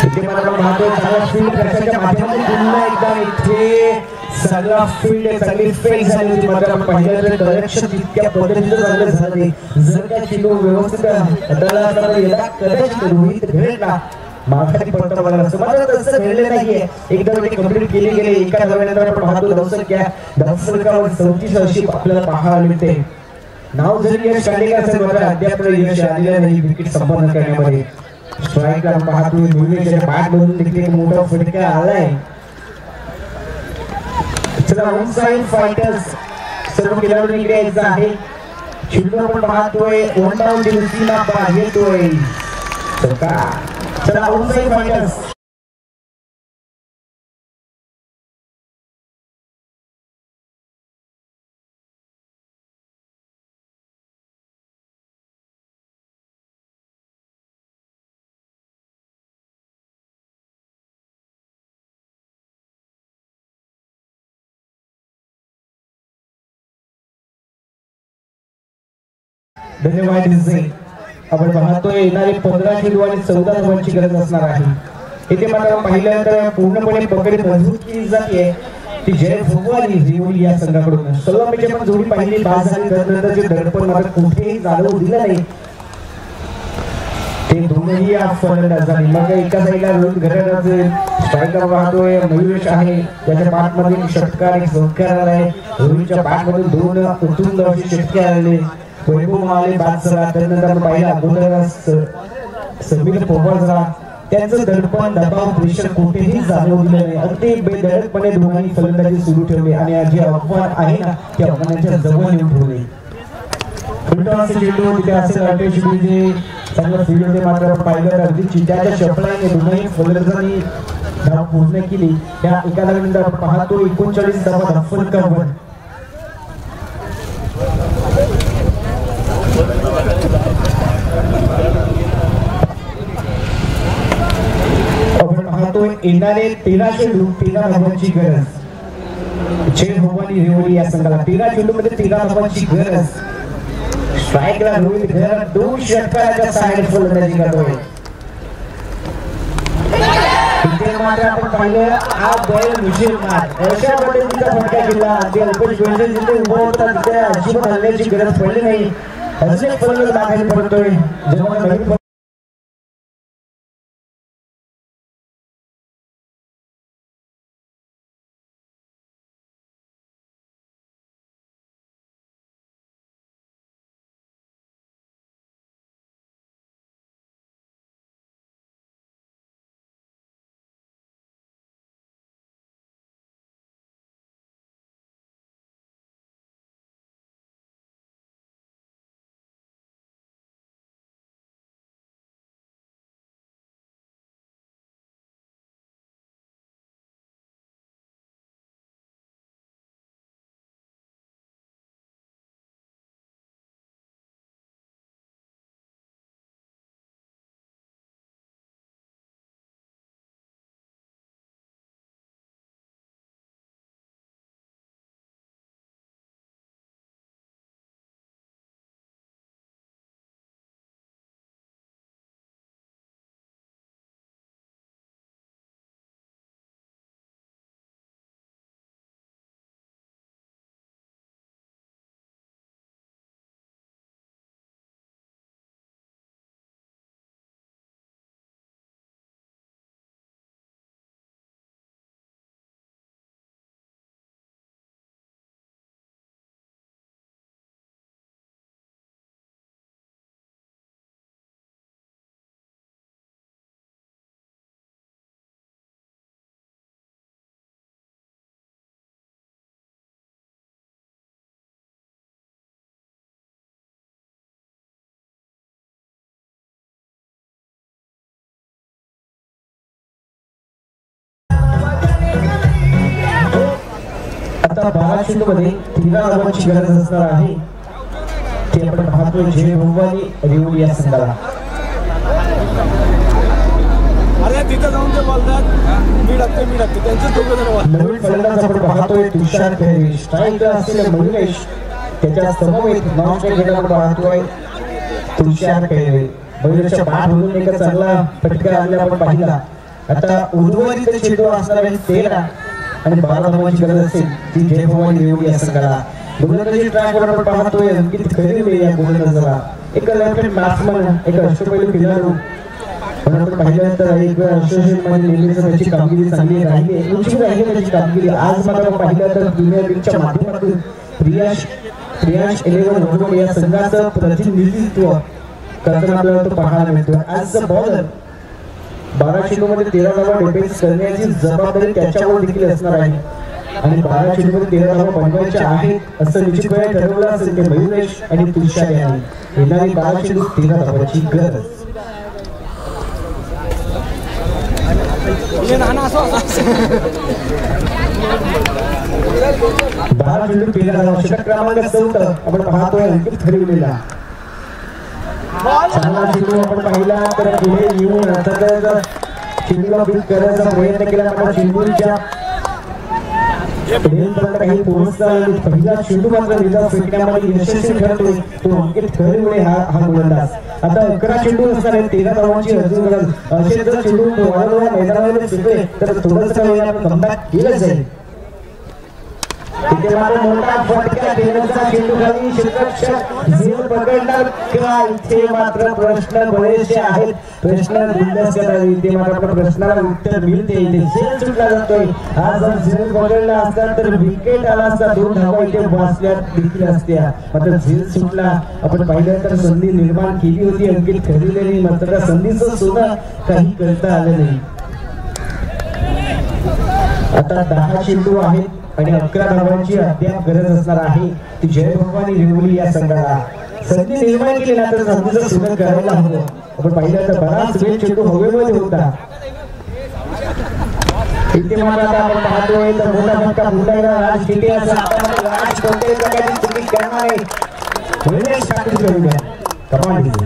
इथे मला पाहतोय चांगला फील्ड कशाच्या माध्यमातून पुन्हा एकदा इथे सगळा फील्ड चांगली फेक झाली होती मात्र पहिल्या करेक्शन तितक्या पद्धतीचं चांगलं झालं नाही. जर का चेंडू व्यवस्थित हाताळला असता यदा कदाचित रोहित घरेला माघारी परतावा लागला. मात्र तसं घडलं नाहीये. एकदा ते कंप्लीट केले गेले. एका धावेनंतर आपण पाहतो धावसंख्यावर 34 अशी आपल्याला पाहायला मिळते. नाव जरी यश काढले असेल मात्र अद्याप यश आलेलं नाही विकेट संपन्न करण्यामध्ये. स्ट्राईकला पाहतो निलेशच्या बॅट मधून देखील मोठा फटका आलाय. चला ऑनसाइड फायटर्स सर्व खेळाडू इकडे यायचं आहे. चेंडू आपण पाहतोय वन डाऊन दिवसीला बाद येतोय. चला ऑनसाइड फायटर्स धन्यवाद. आपण पाहतोय येणारे 15 चेंडू आणि 14 धावांची गरज असणार आहे. इथे मात्र पाहिलं तर पूर्णपणे पकड मजबूत केली जाते ती जय भगवानी रिवोली या संघाकडून. सलामीची पण जोडी पाहिली बाद झाली त्यानंतरचे दडपण मात्र कुठेही जाणवू दिलं नाही. ते दोनही या फलंदाज झाले. मग एका साईडला रोहित घरात असेल स्ट्रायकर पाहतोय मयुरेश आहे त्याच्या बॅट मध्ये षटकार एक झटकार आलाय. रोहितच्या बॅट मधून 2 उत्तुंग असे षटकार आले. वैभव महाले बाद झाला. त्यानंतर पाहिला अगोदर समीर पवार झाला. त्यांचं दडपण दबाव प्रेशर कुठेही जाणवू दिलं नाही. अगदी बेधडकपणे दोघांनी फलंदाजी सुरू ठेवली आणि जे आव्हान आहे ना त्या आव्हानाच्या जवळ येऊन ठेवले. फुलटॉसचे चेंडू तिथे असेल अटेश जे चांगलं फील्ड होते मात्र पाहिलं तर अगदी चिंताच्या चपलाने दोघांनी फलंदाजांनी धाव पूर्ण केली. त्या एका धावेनंतर आपण पाहतो 39 धावा धावफलकावर. आपण पाहतोय येणारे 13 चेंडू 13 धावांची गरज. जय भवानी रिवोली या संघाला 13 चेंडू मध्ये 13 धावांची गरज. स्ट्राईकला रोहित घरात 2 षटकाराच्या साइड फलंदाजी करतोय. इथे मात्र आपण पाहिलं हा बैल मुशील मार अशा पद्धतीचा फटका केला. ते अल्पेश गोंजे जिथे उभं होता तिथे अजिबात हल्ल्याची गरज पडली नाही. अजून एक फलंदाज माघारी पडतोय जेव्हा आता 12 चेंडूमध्ये 13 धावांची गरज असणार आहे. ते आपण पाहतोय जय भवानी रेवली या संघाला. तिथं जाऊन ते बोलतात मी टाकते त्यांचे दोघं जण. नवीन फलंदाज आपण पाहतोय तुषार खैरे. स्ट्राईक असलेले मयुरेश त्याच्या समवेत नॉन स्ट्राईक आपण पाहतोय तुषार खैरे. मयुरेशच्या पाठवरून एक चांगला फटका आलेला आपण पाहिला. आता उर्वरित चेंडू असणार आहे 13 आणि 12 धावांची गरज असेल ती जय भवानी रेवली या संघाला. गोलंदाजी ट्रॅकवर आपण पाहतोय अंकित खैरे या गोलंदाजाला. एक लेफ्ट हँड बॅट्समन एक अष्टपैलू खेळाडू पण आपण पाहिल्यानंतर एक असोसिएशन मध्ये नेहमीच त्याची कामगिरी चांगली राहिली. उंची राहिली त्याची कामगिरी. आज मात्र आपण पाहिलं तर प्रीमियर लीगच्या माध्यमातून प्रियांश 11 वडवड या संघाचं प्रतिनिधित्व करताना आपल्याला तो पाहायला मिळतोय. आज बॉलर 12 चेंडूमध्ये 13 धावा डिफेन्स करण्याची जबाबदारी त्याच्यावर देखील असणार आहे आणि 12 चेंडूमध्ये 13 धावा बनवायच्या आहेत असं निश्चितपणे ठरवलं असेल ते मयुरेश आणि तुषार यांनी. येणारी 12 चेंडू 13 धावांची गरज. 12 चेंडू 13 धावा. षटक क्रमांक 14 आपण पाहतोय अंकित खैरेला. चांगला चेंडू आपण पाहिला तर पुढे येऊन चेंडूला बीट करायचा प्रयत्न केला मात्र चेंडूच्या काही पोहोचता पहिला चेंडू मात्र निजाम फेकण्यामध्ये यशस्वी ठरतोय तो अंकित खैरे हा गोलंदाज. आता 11 चेंडू असणार आहे 13 धावांची अजून गरज. असे जर चेंडू वारंवार मैदानामध्ये फिरले तर थोडंसं काही आपण कमबॅक केलं जाईल. इथे मात्र मोठा फटका देण्याचा चेंडू खाली क्षेत्ररक्षक झेल पकडणार का. इथे मात्र प्रश्न बरेचसे आहेत. प्रश्न गुलदस्त्यात आहे. इथे मात्र प्रश्नाला उत्तर मिळते. इथे झेल सुटला जातोय. आज जर झेल पकडला असता तर विकेट आला असता 2 धावा इथे वाचल्या देखील असत्या. मात्र झेल सुटला. आपण पाहिल्यानंतर संधी निर्माण केली होती अंकित खैरेने मात्र त्या संधीचं सुद्धा काही करता आलं नाही. आता 10 चेंडू आहेत आणि 11 धावांची अद्याप गरज असणार आहे ती जय भवानी रेवली या संघाला. संधी निर्माण केली ना तर संधीचं सुधार करायला हवं. आपण पाहिलं तर बराच वेळ चेंडू हवेमध्ये होता. इथे मात्र आता आपण पाहतोय तर मोठा फटका फुटायला राज किती असं राज कोणत्याही प्रकारची चुकी करणार आहे. कमाल दिली.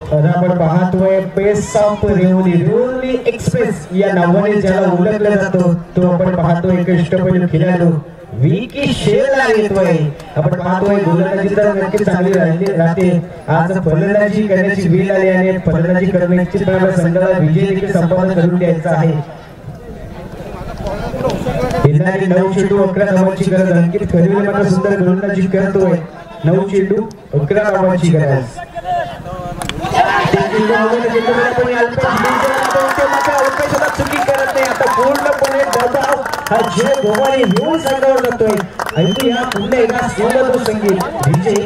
आपण पाहतोय पेस ऑफ रेवली एक्सप्रेस या नावाने ज्याला ओळखलं जातो तो आपण पाहतोय एक अष्टपैलू खेळाडू विकी शेरला येतोय. आपण पाहतोय गोलंदाजी तर नक्की चांगली राहते. आज फलंदाजी करण्याची वेळ आली आणि फलंदाजी करण्याची संघाला विजय देखील संपादन करून द्यायचा आहे. येणारी 9 चेंडू 11 धावांची गरज. अंकित खैरे मात्र सुंदर गोलंदाजी करतोय. 9 चेंडू 11 धावांची गरज. चुकी करत नाही. आता पूर्णपणे दबाव हा जय भवानी येऊन संघावर जातोय. ऐकूया पुन्हा एकदा सुंदर संगीत विजय.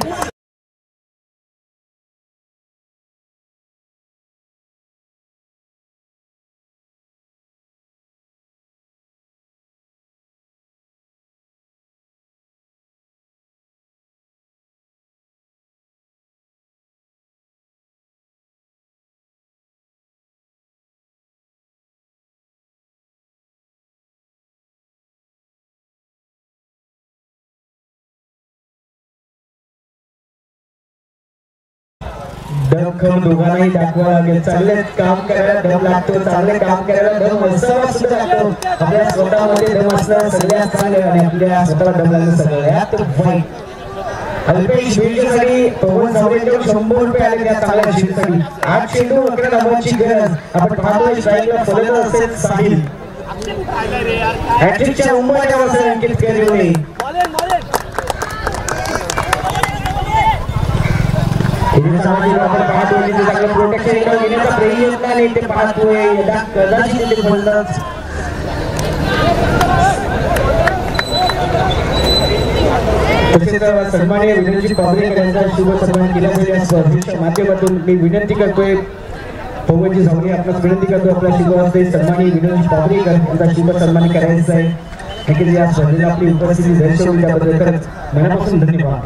दम दोघांनाही दाखवावं लागेल. चांगले काम करायला दम लागतो. चांगले काम करायला दम असावा सुद्धा लागतो. आपल्या स्वतःमध्ये दम असणं सगळ्यात चांगलं आणि आपल्या स्वतःला दम लागणं सगळ्यात वाईट. अल्पेश बेलसाठी पवन सावरेंकडून 100 रुपये आले त्या चांगल्या शीटसाठी. 8 चेंडू 11 धावांची गरज. आपण पाहतोय स्ट्राईकला फलंदाज असेल साहिल. हॅट्रिकच्या उंबरठ्यावर असेल अंकित खैरे. आपण पाहतोय चांगलं प्रोटेक्शन घेण्याचा प्रयत्न नाही. ते पाहतोय कदाचित ते फलंदाज तसेच सन्माननीय विनोदजी पाबरेकर यांचा शुभ सन्मान केल्यामुळे या स्पर्धेच्या माध्यमातून मी विनंती करतोय, पवनजी झावरे आपल्यास विनंती करतो आपल्या शुभ हस्ते सन्माननीय विनोदजी पाबरेकर यांचा शुभ सन्मान करायचा आहे. नक्कीच या स्पर्धेला आपली उपस्थिती दर्शवली त्याबद्दल खरंच मनापासून धन्यवाद.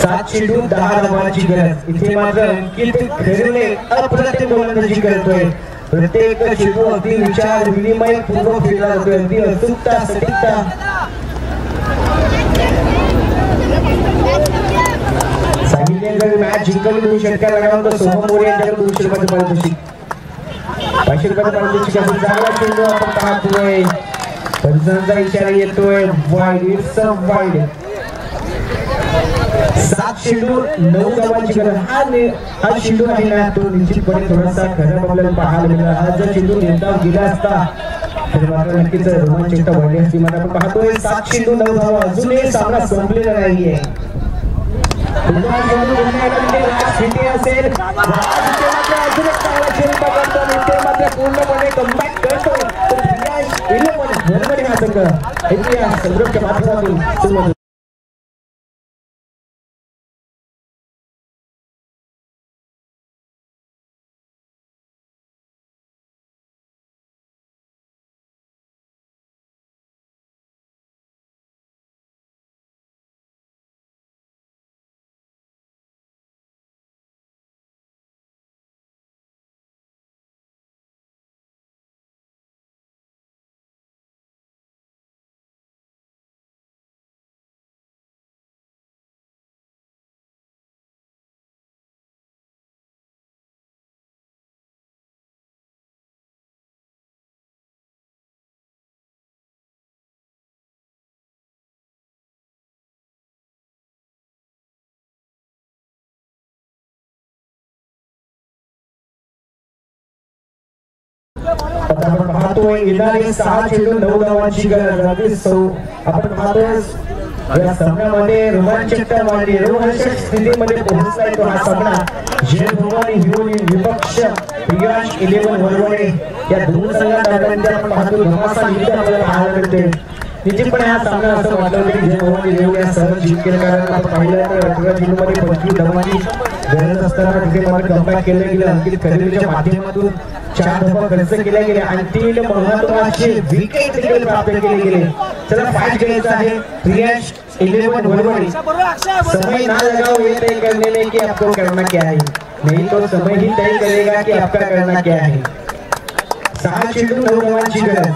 7 चेंडू 10 धावांची गरज. इथे मात्र अंकित खैरले अप्रतिम गोलंदाजी करतोय. प्रत्येक चेंडू अगदी विचार विनिमय पूर्व फिरला जातोय. अगदी अचूकता सटीकता. सांगितले जर मॅच जिंकली 2 षटकार लगावून सोहम मोरे यांच्याकडे 200 रुपयाचं पारितोषिक. 500 रुपयाचं पारितोषिक असून चांगला चेंडू आपण पाहतोय. पंचांचा इशारा येतोय. Wide, it's a wide. 7 चेंडू 9 धावांची गरज. हा चेंडू आहे ना तो निश्चितपणे थोडासा खराब आपल्याला पाहायला मिळाला. हा जर चेंडू नेमका गेला असता तर मात्र नक्कीच रोमांचकता वाढली असती. मात्र आपण पाहतोय 7 चेंडू 9 धावा. अजूनही सामना संपलेला नाहीये. असेल पूर्णपणे कमबॅक करतो हा संघ इतिहास संदर्भाच्या माध्यमातून सुरू. आपण पाहतोय येणारे 6 चेंडू 9 धावांची गरज. आपण पाहतोय या सामन्यामध्ये रोमांचकता वाढली. रोमांचक स्थितीमध्ये पोहोचलाय तो हा सामना. जय भवानी हिरोनी विपक्ष प्रियांश 11 वरवडे या दोन संघांदरम्यान आपण पाहतो घमासान युद्ध आपल्याला पाहायला मिळते. निश्चितपणे हा सामना असं वाटलं होतं की जय भवानी हिरोनी या सहज जिंकेल. कारण आपण पाहिलं तर 18 चेंडूमध्ये 25 धावांची गरज असताना तिथे मात्र कमबॅक केलं गेलं. अंकित खैरलेच्या माध्यमातून 4 धावा खर्च केल्या गेल्या आणि 3 महत्वाचे विकेट देखील प्राप्त केले गेले. चला फाइट करायचं आहे. प्रियांश 11 वरवडे समय ना लगाओ ये तय करने में कि आपको करना क्या है, नहीं तो समय ही तय करेगा कि आपका करना क्या है. 6 चेंडू 9 धावांची गरज.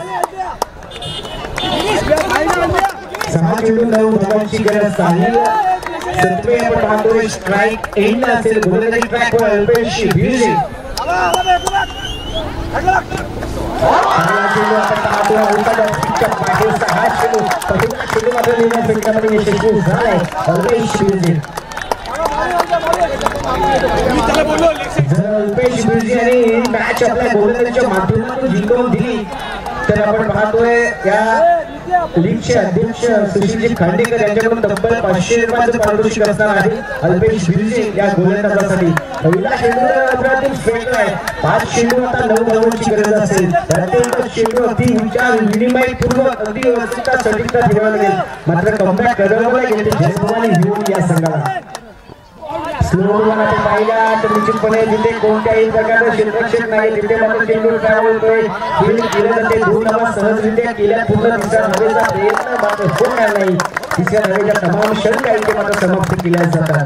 6 चेंडू 9 धावांची गरज. साहिल सत्वे आपण पाहतोय स्ट्राइक एंड असेल. गोलंदाजी ट्रॅक वर अल्पेश भिरजे. मॅच आपल्या गोलंदाजीच्या माध्यमातून जिंकवून दिली तर आपण पाहतोय या लीगचे अध्यक्ष सुशीलजी खांडेकर यांच्याकडून तब्बल 500 रुपयाचं पारितोषिक असणार आहे अल्पेश भिरजे या गोलंदाजासाठी. पहिला चेंडू अप्रतिम फेकलाय. 5 चेंडू आता 9 धावांची गरज असेल. प्रत्येक चेंडू अगदी विचार विनिमय पूर्व अगदी अचूकता सटीकता फिरवायला लागेल. मात्र कमबॅक करावं लागेल जय भवानी हिरोनी या संघाला. स्लो वन आपण पाहिला तर निश्चितपणे जिथे कोणत्याही प्रकारचं क्षेत्रक्षेत्र नाही तिथे मात्र चेंडू ट्रॅव्हल होतोय. फील्ड केलं जाते. 2 धावा सहजरित्या केल्या. पूर्ण तिसऱ्या धावेचा प्रयत्न मात्र होणार नाही. तिसऱ्या धावेच्या तमाम षटका इथे मात्र समाप्त केल्या जातात.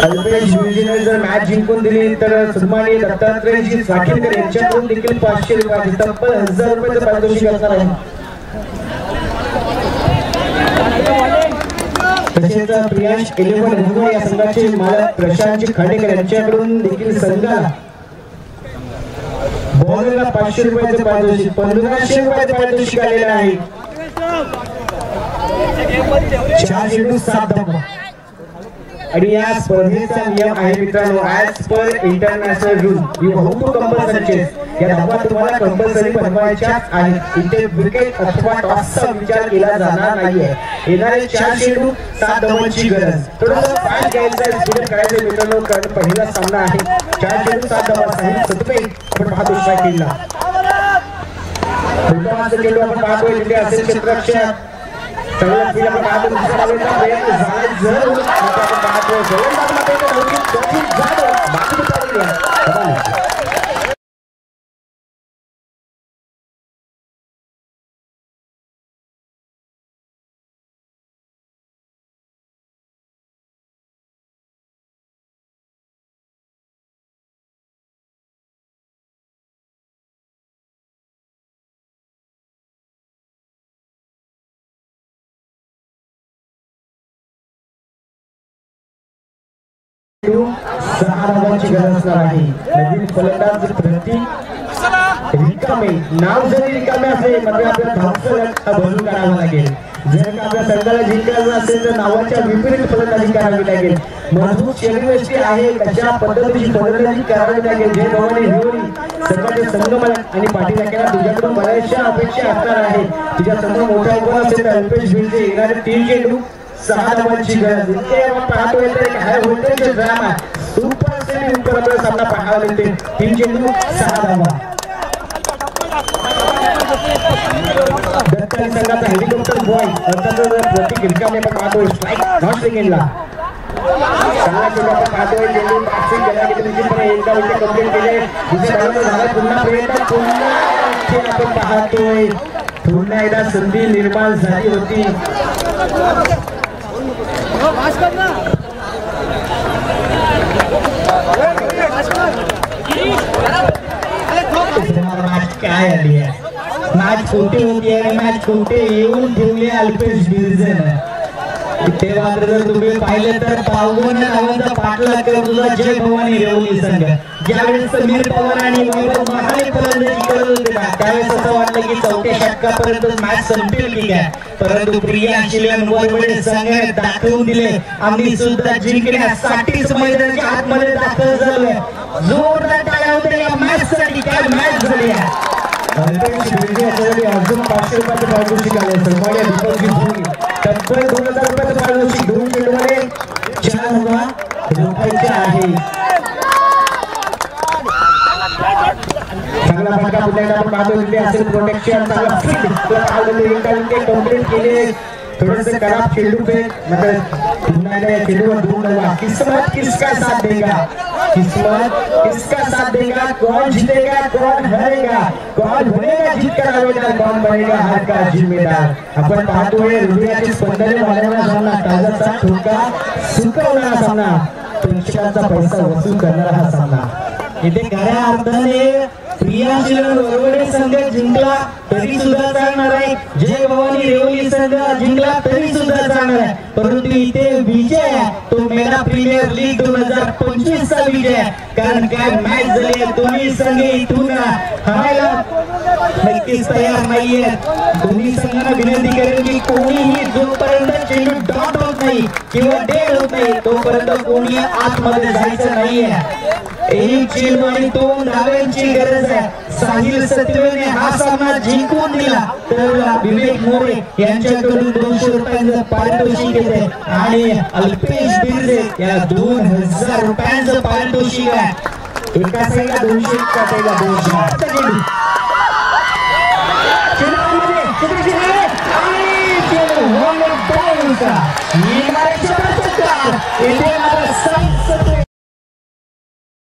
अल्पेश भिरजेने जर मॅच जिंकून दिली तर सन्माननीय दत्तात्रयजी साखीरकर यांच्याकडून देखील 500 रुपयाचे तब्बल 1000 रुपयाचं पारितोषिक असणार आहे. तसेच प्रियांश 11 वरवडे या संघाचे मालक प्रशांत खांडेकर यांच्याकडून देखील संघाला बॉलरला 500 रुपयाचं पारितोषिक 1500 रुपयाचं पारितोषिक आलेलं आहे. 4 चेंडू 7 धावा. आणि या स्पर्धेचा नियम आहे मित्रांनो, as per international rule you have to compulsory chase. या धावा तुम्हाला कंपल्सरी बनवायच्याच आहेत। इथे विकेट अथवा टॉसचा विचार केला जाणार नाहीये। येणारे 4 चेंडू 7 धावांची गरज। थोडंसं फास्ट घ्यायचं आहे, स्पीड करायचं मित्रांनो, कारण पहिला सामना आहे। 4 चेंडू 7 धावा। साहिल सतपे आपण पाहतो स्ट्राईकला चेंडू आपण पाहतोय तिथे असेल क्षेत्ररक्षक सगळ्या स्पीड आपण पाहतो। दुसऱ्या डावाचा प्रयत्न झाला जर आपण पाहतोय सहा धावांची गरज असणार आहे। नवीन फलंदाज प्रतीक रिकामे नाव जरी रिकामे असले मात्र आपल्याला धावफलक भरून काढावा लागेल। जर का आपल्या संघाला जिंकायचं असेल तर नावाच्या विपरीत फलंदाजी करावी लागेल। मजबूत शरीरयष्टी आहे कशा पद्धतीची फलंदाजी करावी लागेल। जय भवानी हिवरी संघाचे संघमालक आणि पाठीराख्याला तुझ्याकडून बऱ्याचशा अपेक्षा असणार आहे। तुझ्या समोर मोठा उभा असेल तर अल्पेश भिडचे येणारे 3 चेंडू 6 धावांची गरज। इथे आपण पाहतोय तर एक high voltage drama super semi उपर आपल्याला सामना पाहायला मिळते। 3 चेंडू 6 धावा। दत्तन संघाचा हेलिकॉप्टर बॉय अर्थातच प्रतीक रिकामे आपण पाहतोय स्ट्राईक नॉट सेकंडला चांगला चेंडू आपण पाहतोय। चेंडू पासिंग केला की निश्चितपणे एकदा विकेट कंप्लीट केले। दुसऱ्या डावाचा झाला पुन्हा प्रयत्न पुन्हा आपण पाहतोय पुन्हा एकदा संधी निर्माण झाली होती। काय आली आहे मॅच कोठे होती आहे, मॅच कोठे येऊन ठेवली अल्पेश बिर्जेन। ते मात्र जर तुम्ही पाहिलं तर 52 धावांचा पाठलाग करत होता जय भवानी रेवली संघ। ज्यावेळेस समीर पवार आणि वैभव महाले फलंदाजी करत होते ना त्यावेळेस असं वाटलं की 4थ्या षटकापर्यंत मॅच संपेल की काय, परंतु प्रिया शिलन वरवडे संघाने दाखवून दिले आम्ही सुद्धा जिंकण्यासाठीच मैदानाच्या आतमध्ये दाखल झालोय। जोरदार टाळ्या होत्या या मॅच साठी। काय मॅच झाली आहे। अल्पेश बिर्जे अजून 500 रुपयाचं पारितोषिक आले। सन्मान्य दीपकजी भोई तब्बल 2000 रुपयाचं पारितोषिक 2 चेंडूमध्ये 4,000 रुपयाचे आहे। चांगला फटका पुन्हा एकदा आपण पाहतो तिथे असेल प्रोटेक्शन चांगला फिट कंप्लीट केले। थोडंसं खराब चेंडू फेक मतलब पुन्हा एकदा चेंडूवर 2 धावा। किस्मत किसका साथ देगा, किस्मत किसका साथ देगा, कौन जीतेगा कौन हारेगा, कौन बनेगा जीत का दावेदार, कौन बनेगा हार का जिम्मेदार। आपण पाहतोय हृदयाची स्पंदने वाढवणारा सामना, काळजाचा ठोका सुकवणारा सामना, प्रेक्षकांचा पैसा वसूल करणारा हा सामना। इथे खऱ्या अर्थाने प्रिया शिलन वरवडे संघ जिंकला तरी सुद्धा चालणार आहे, जय भवानी रेवली संघ जिंकला तरी सुद्धा चालणार आहे, परंतु इथे विजय तो मेगा प्रीमियर लीग 2025 चा विजय। कारण काय मॅच झाली, दोन्ही संघ इथून हरायला नक्कीच तयार नाहीये। दोन्ही संघांना विनंती करेन की कोणीही जोपर्यंत चेंडू डॉट होत नाही किंवा डेड होत नाही तोपर्यंत कोणी आतमध्ये जायचं नाहीये। एक चेंडू आणि 2 धावांची गरज आहे। साहिल सत्वेने हा सामना जिंकून दिला तर विवेक मोरे यांच्याकडून 200 रुपयांचं पारितोषिक येते आणि अल्पेश बिर्जे या 2000 रुपयांचं पारितोषिक आहे। एका साईडला 200 एका साईडला 200 इथे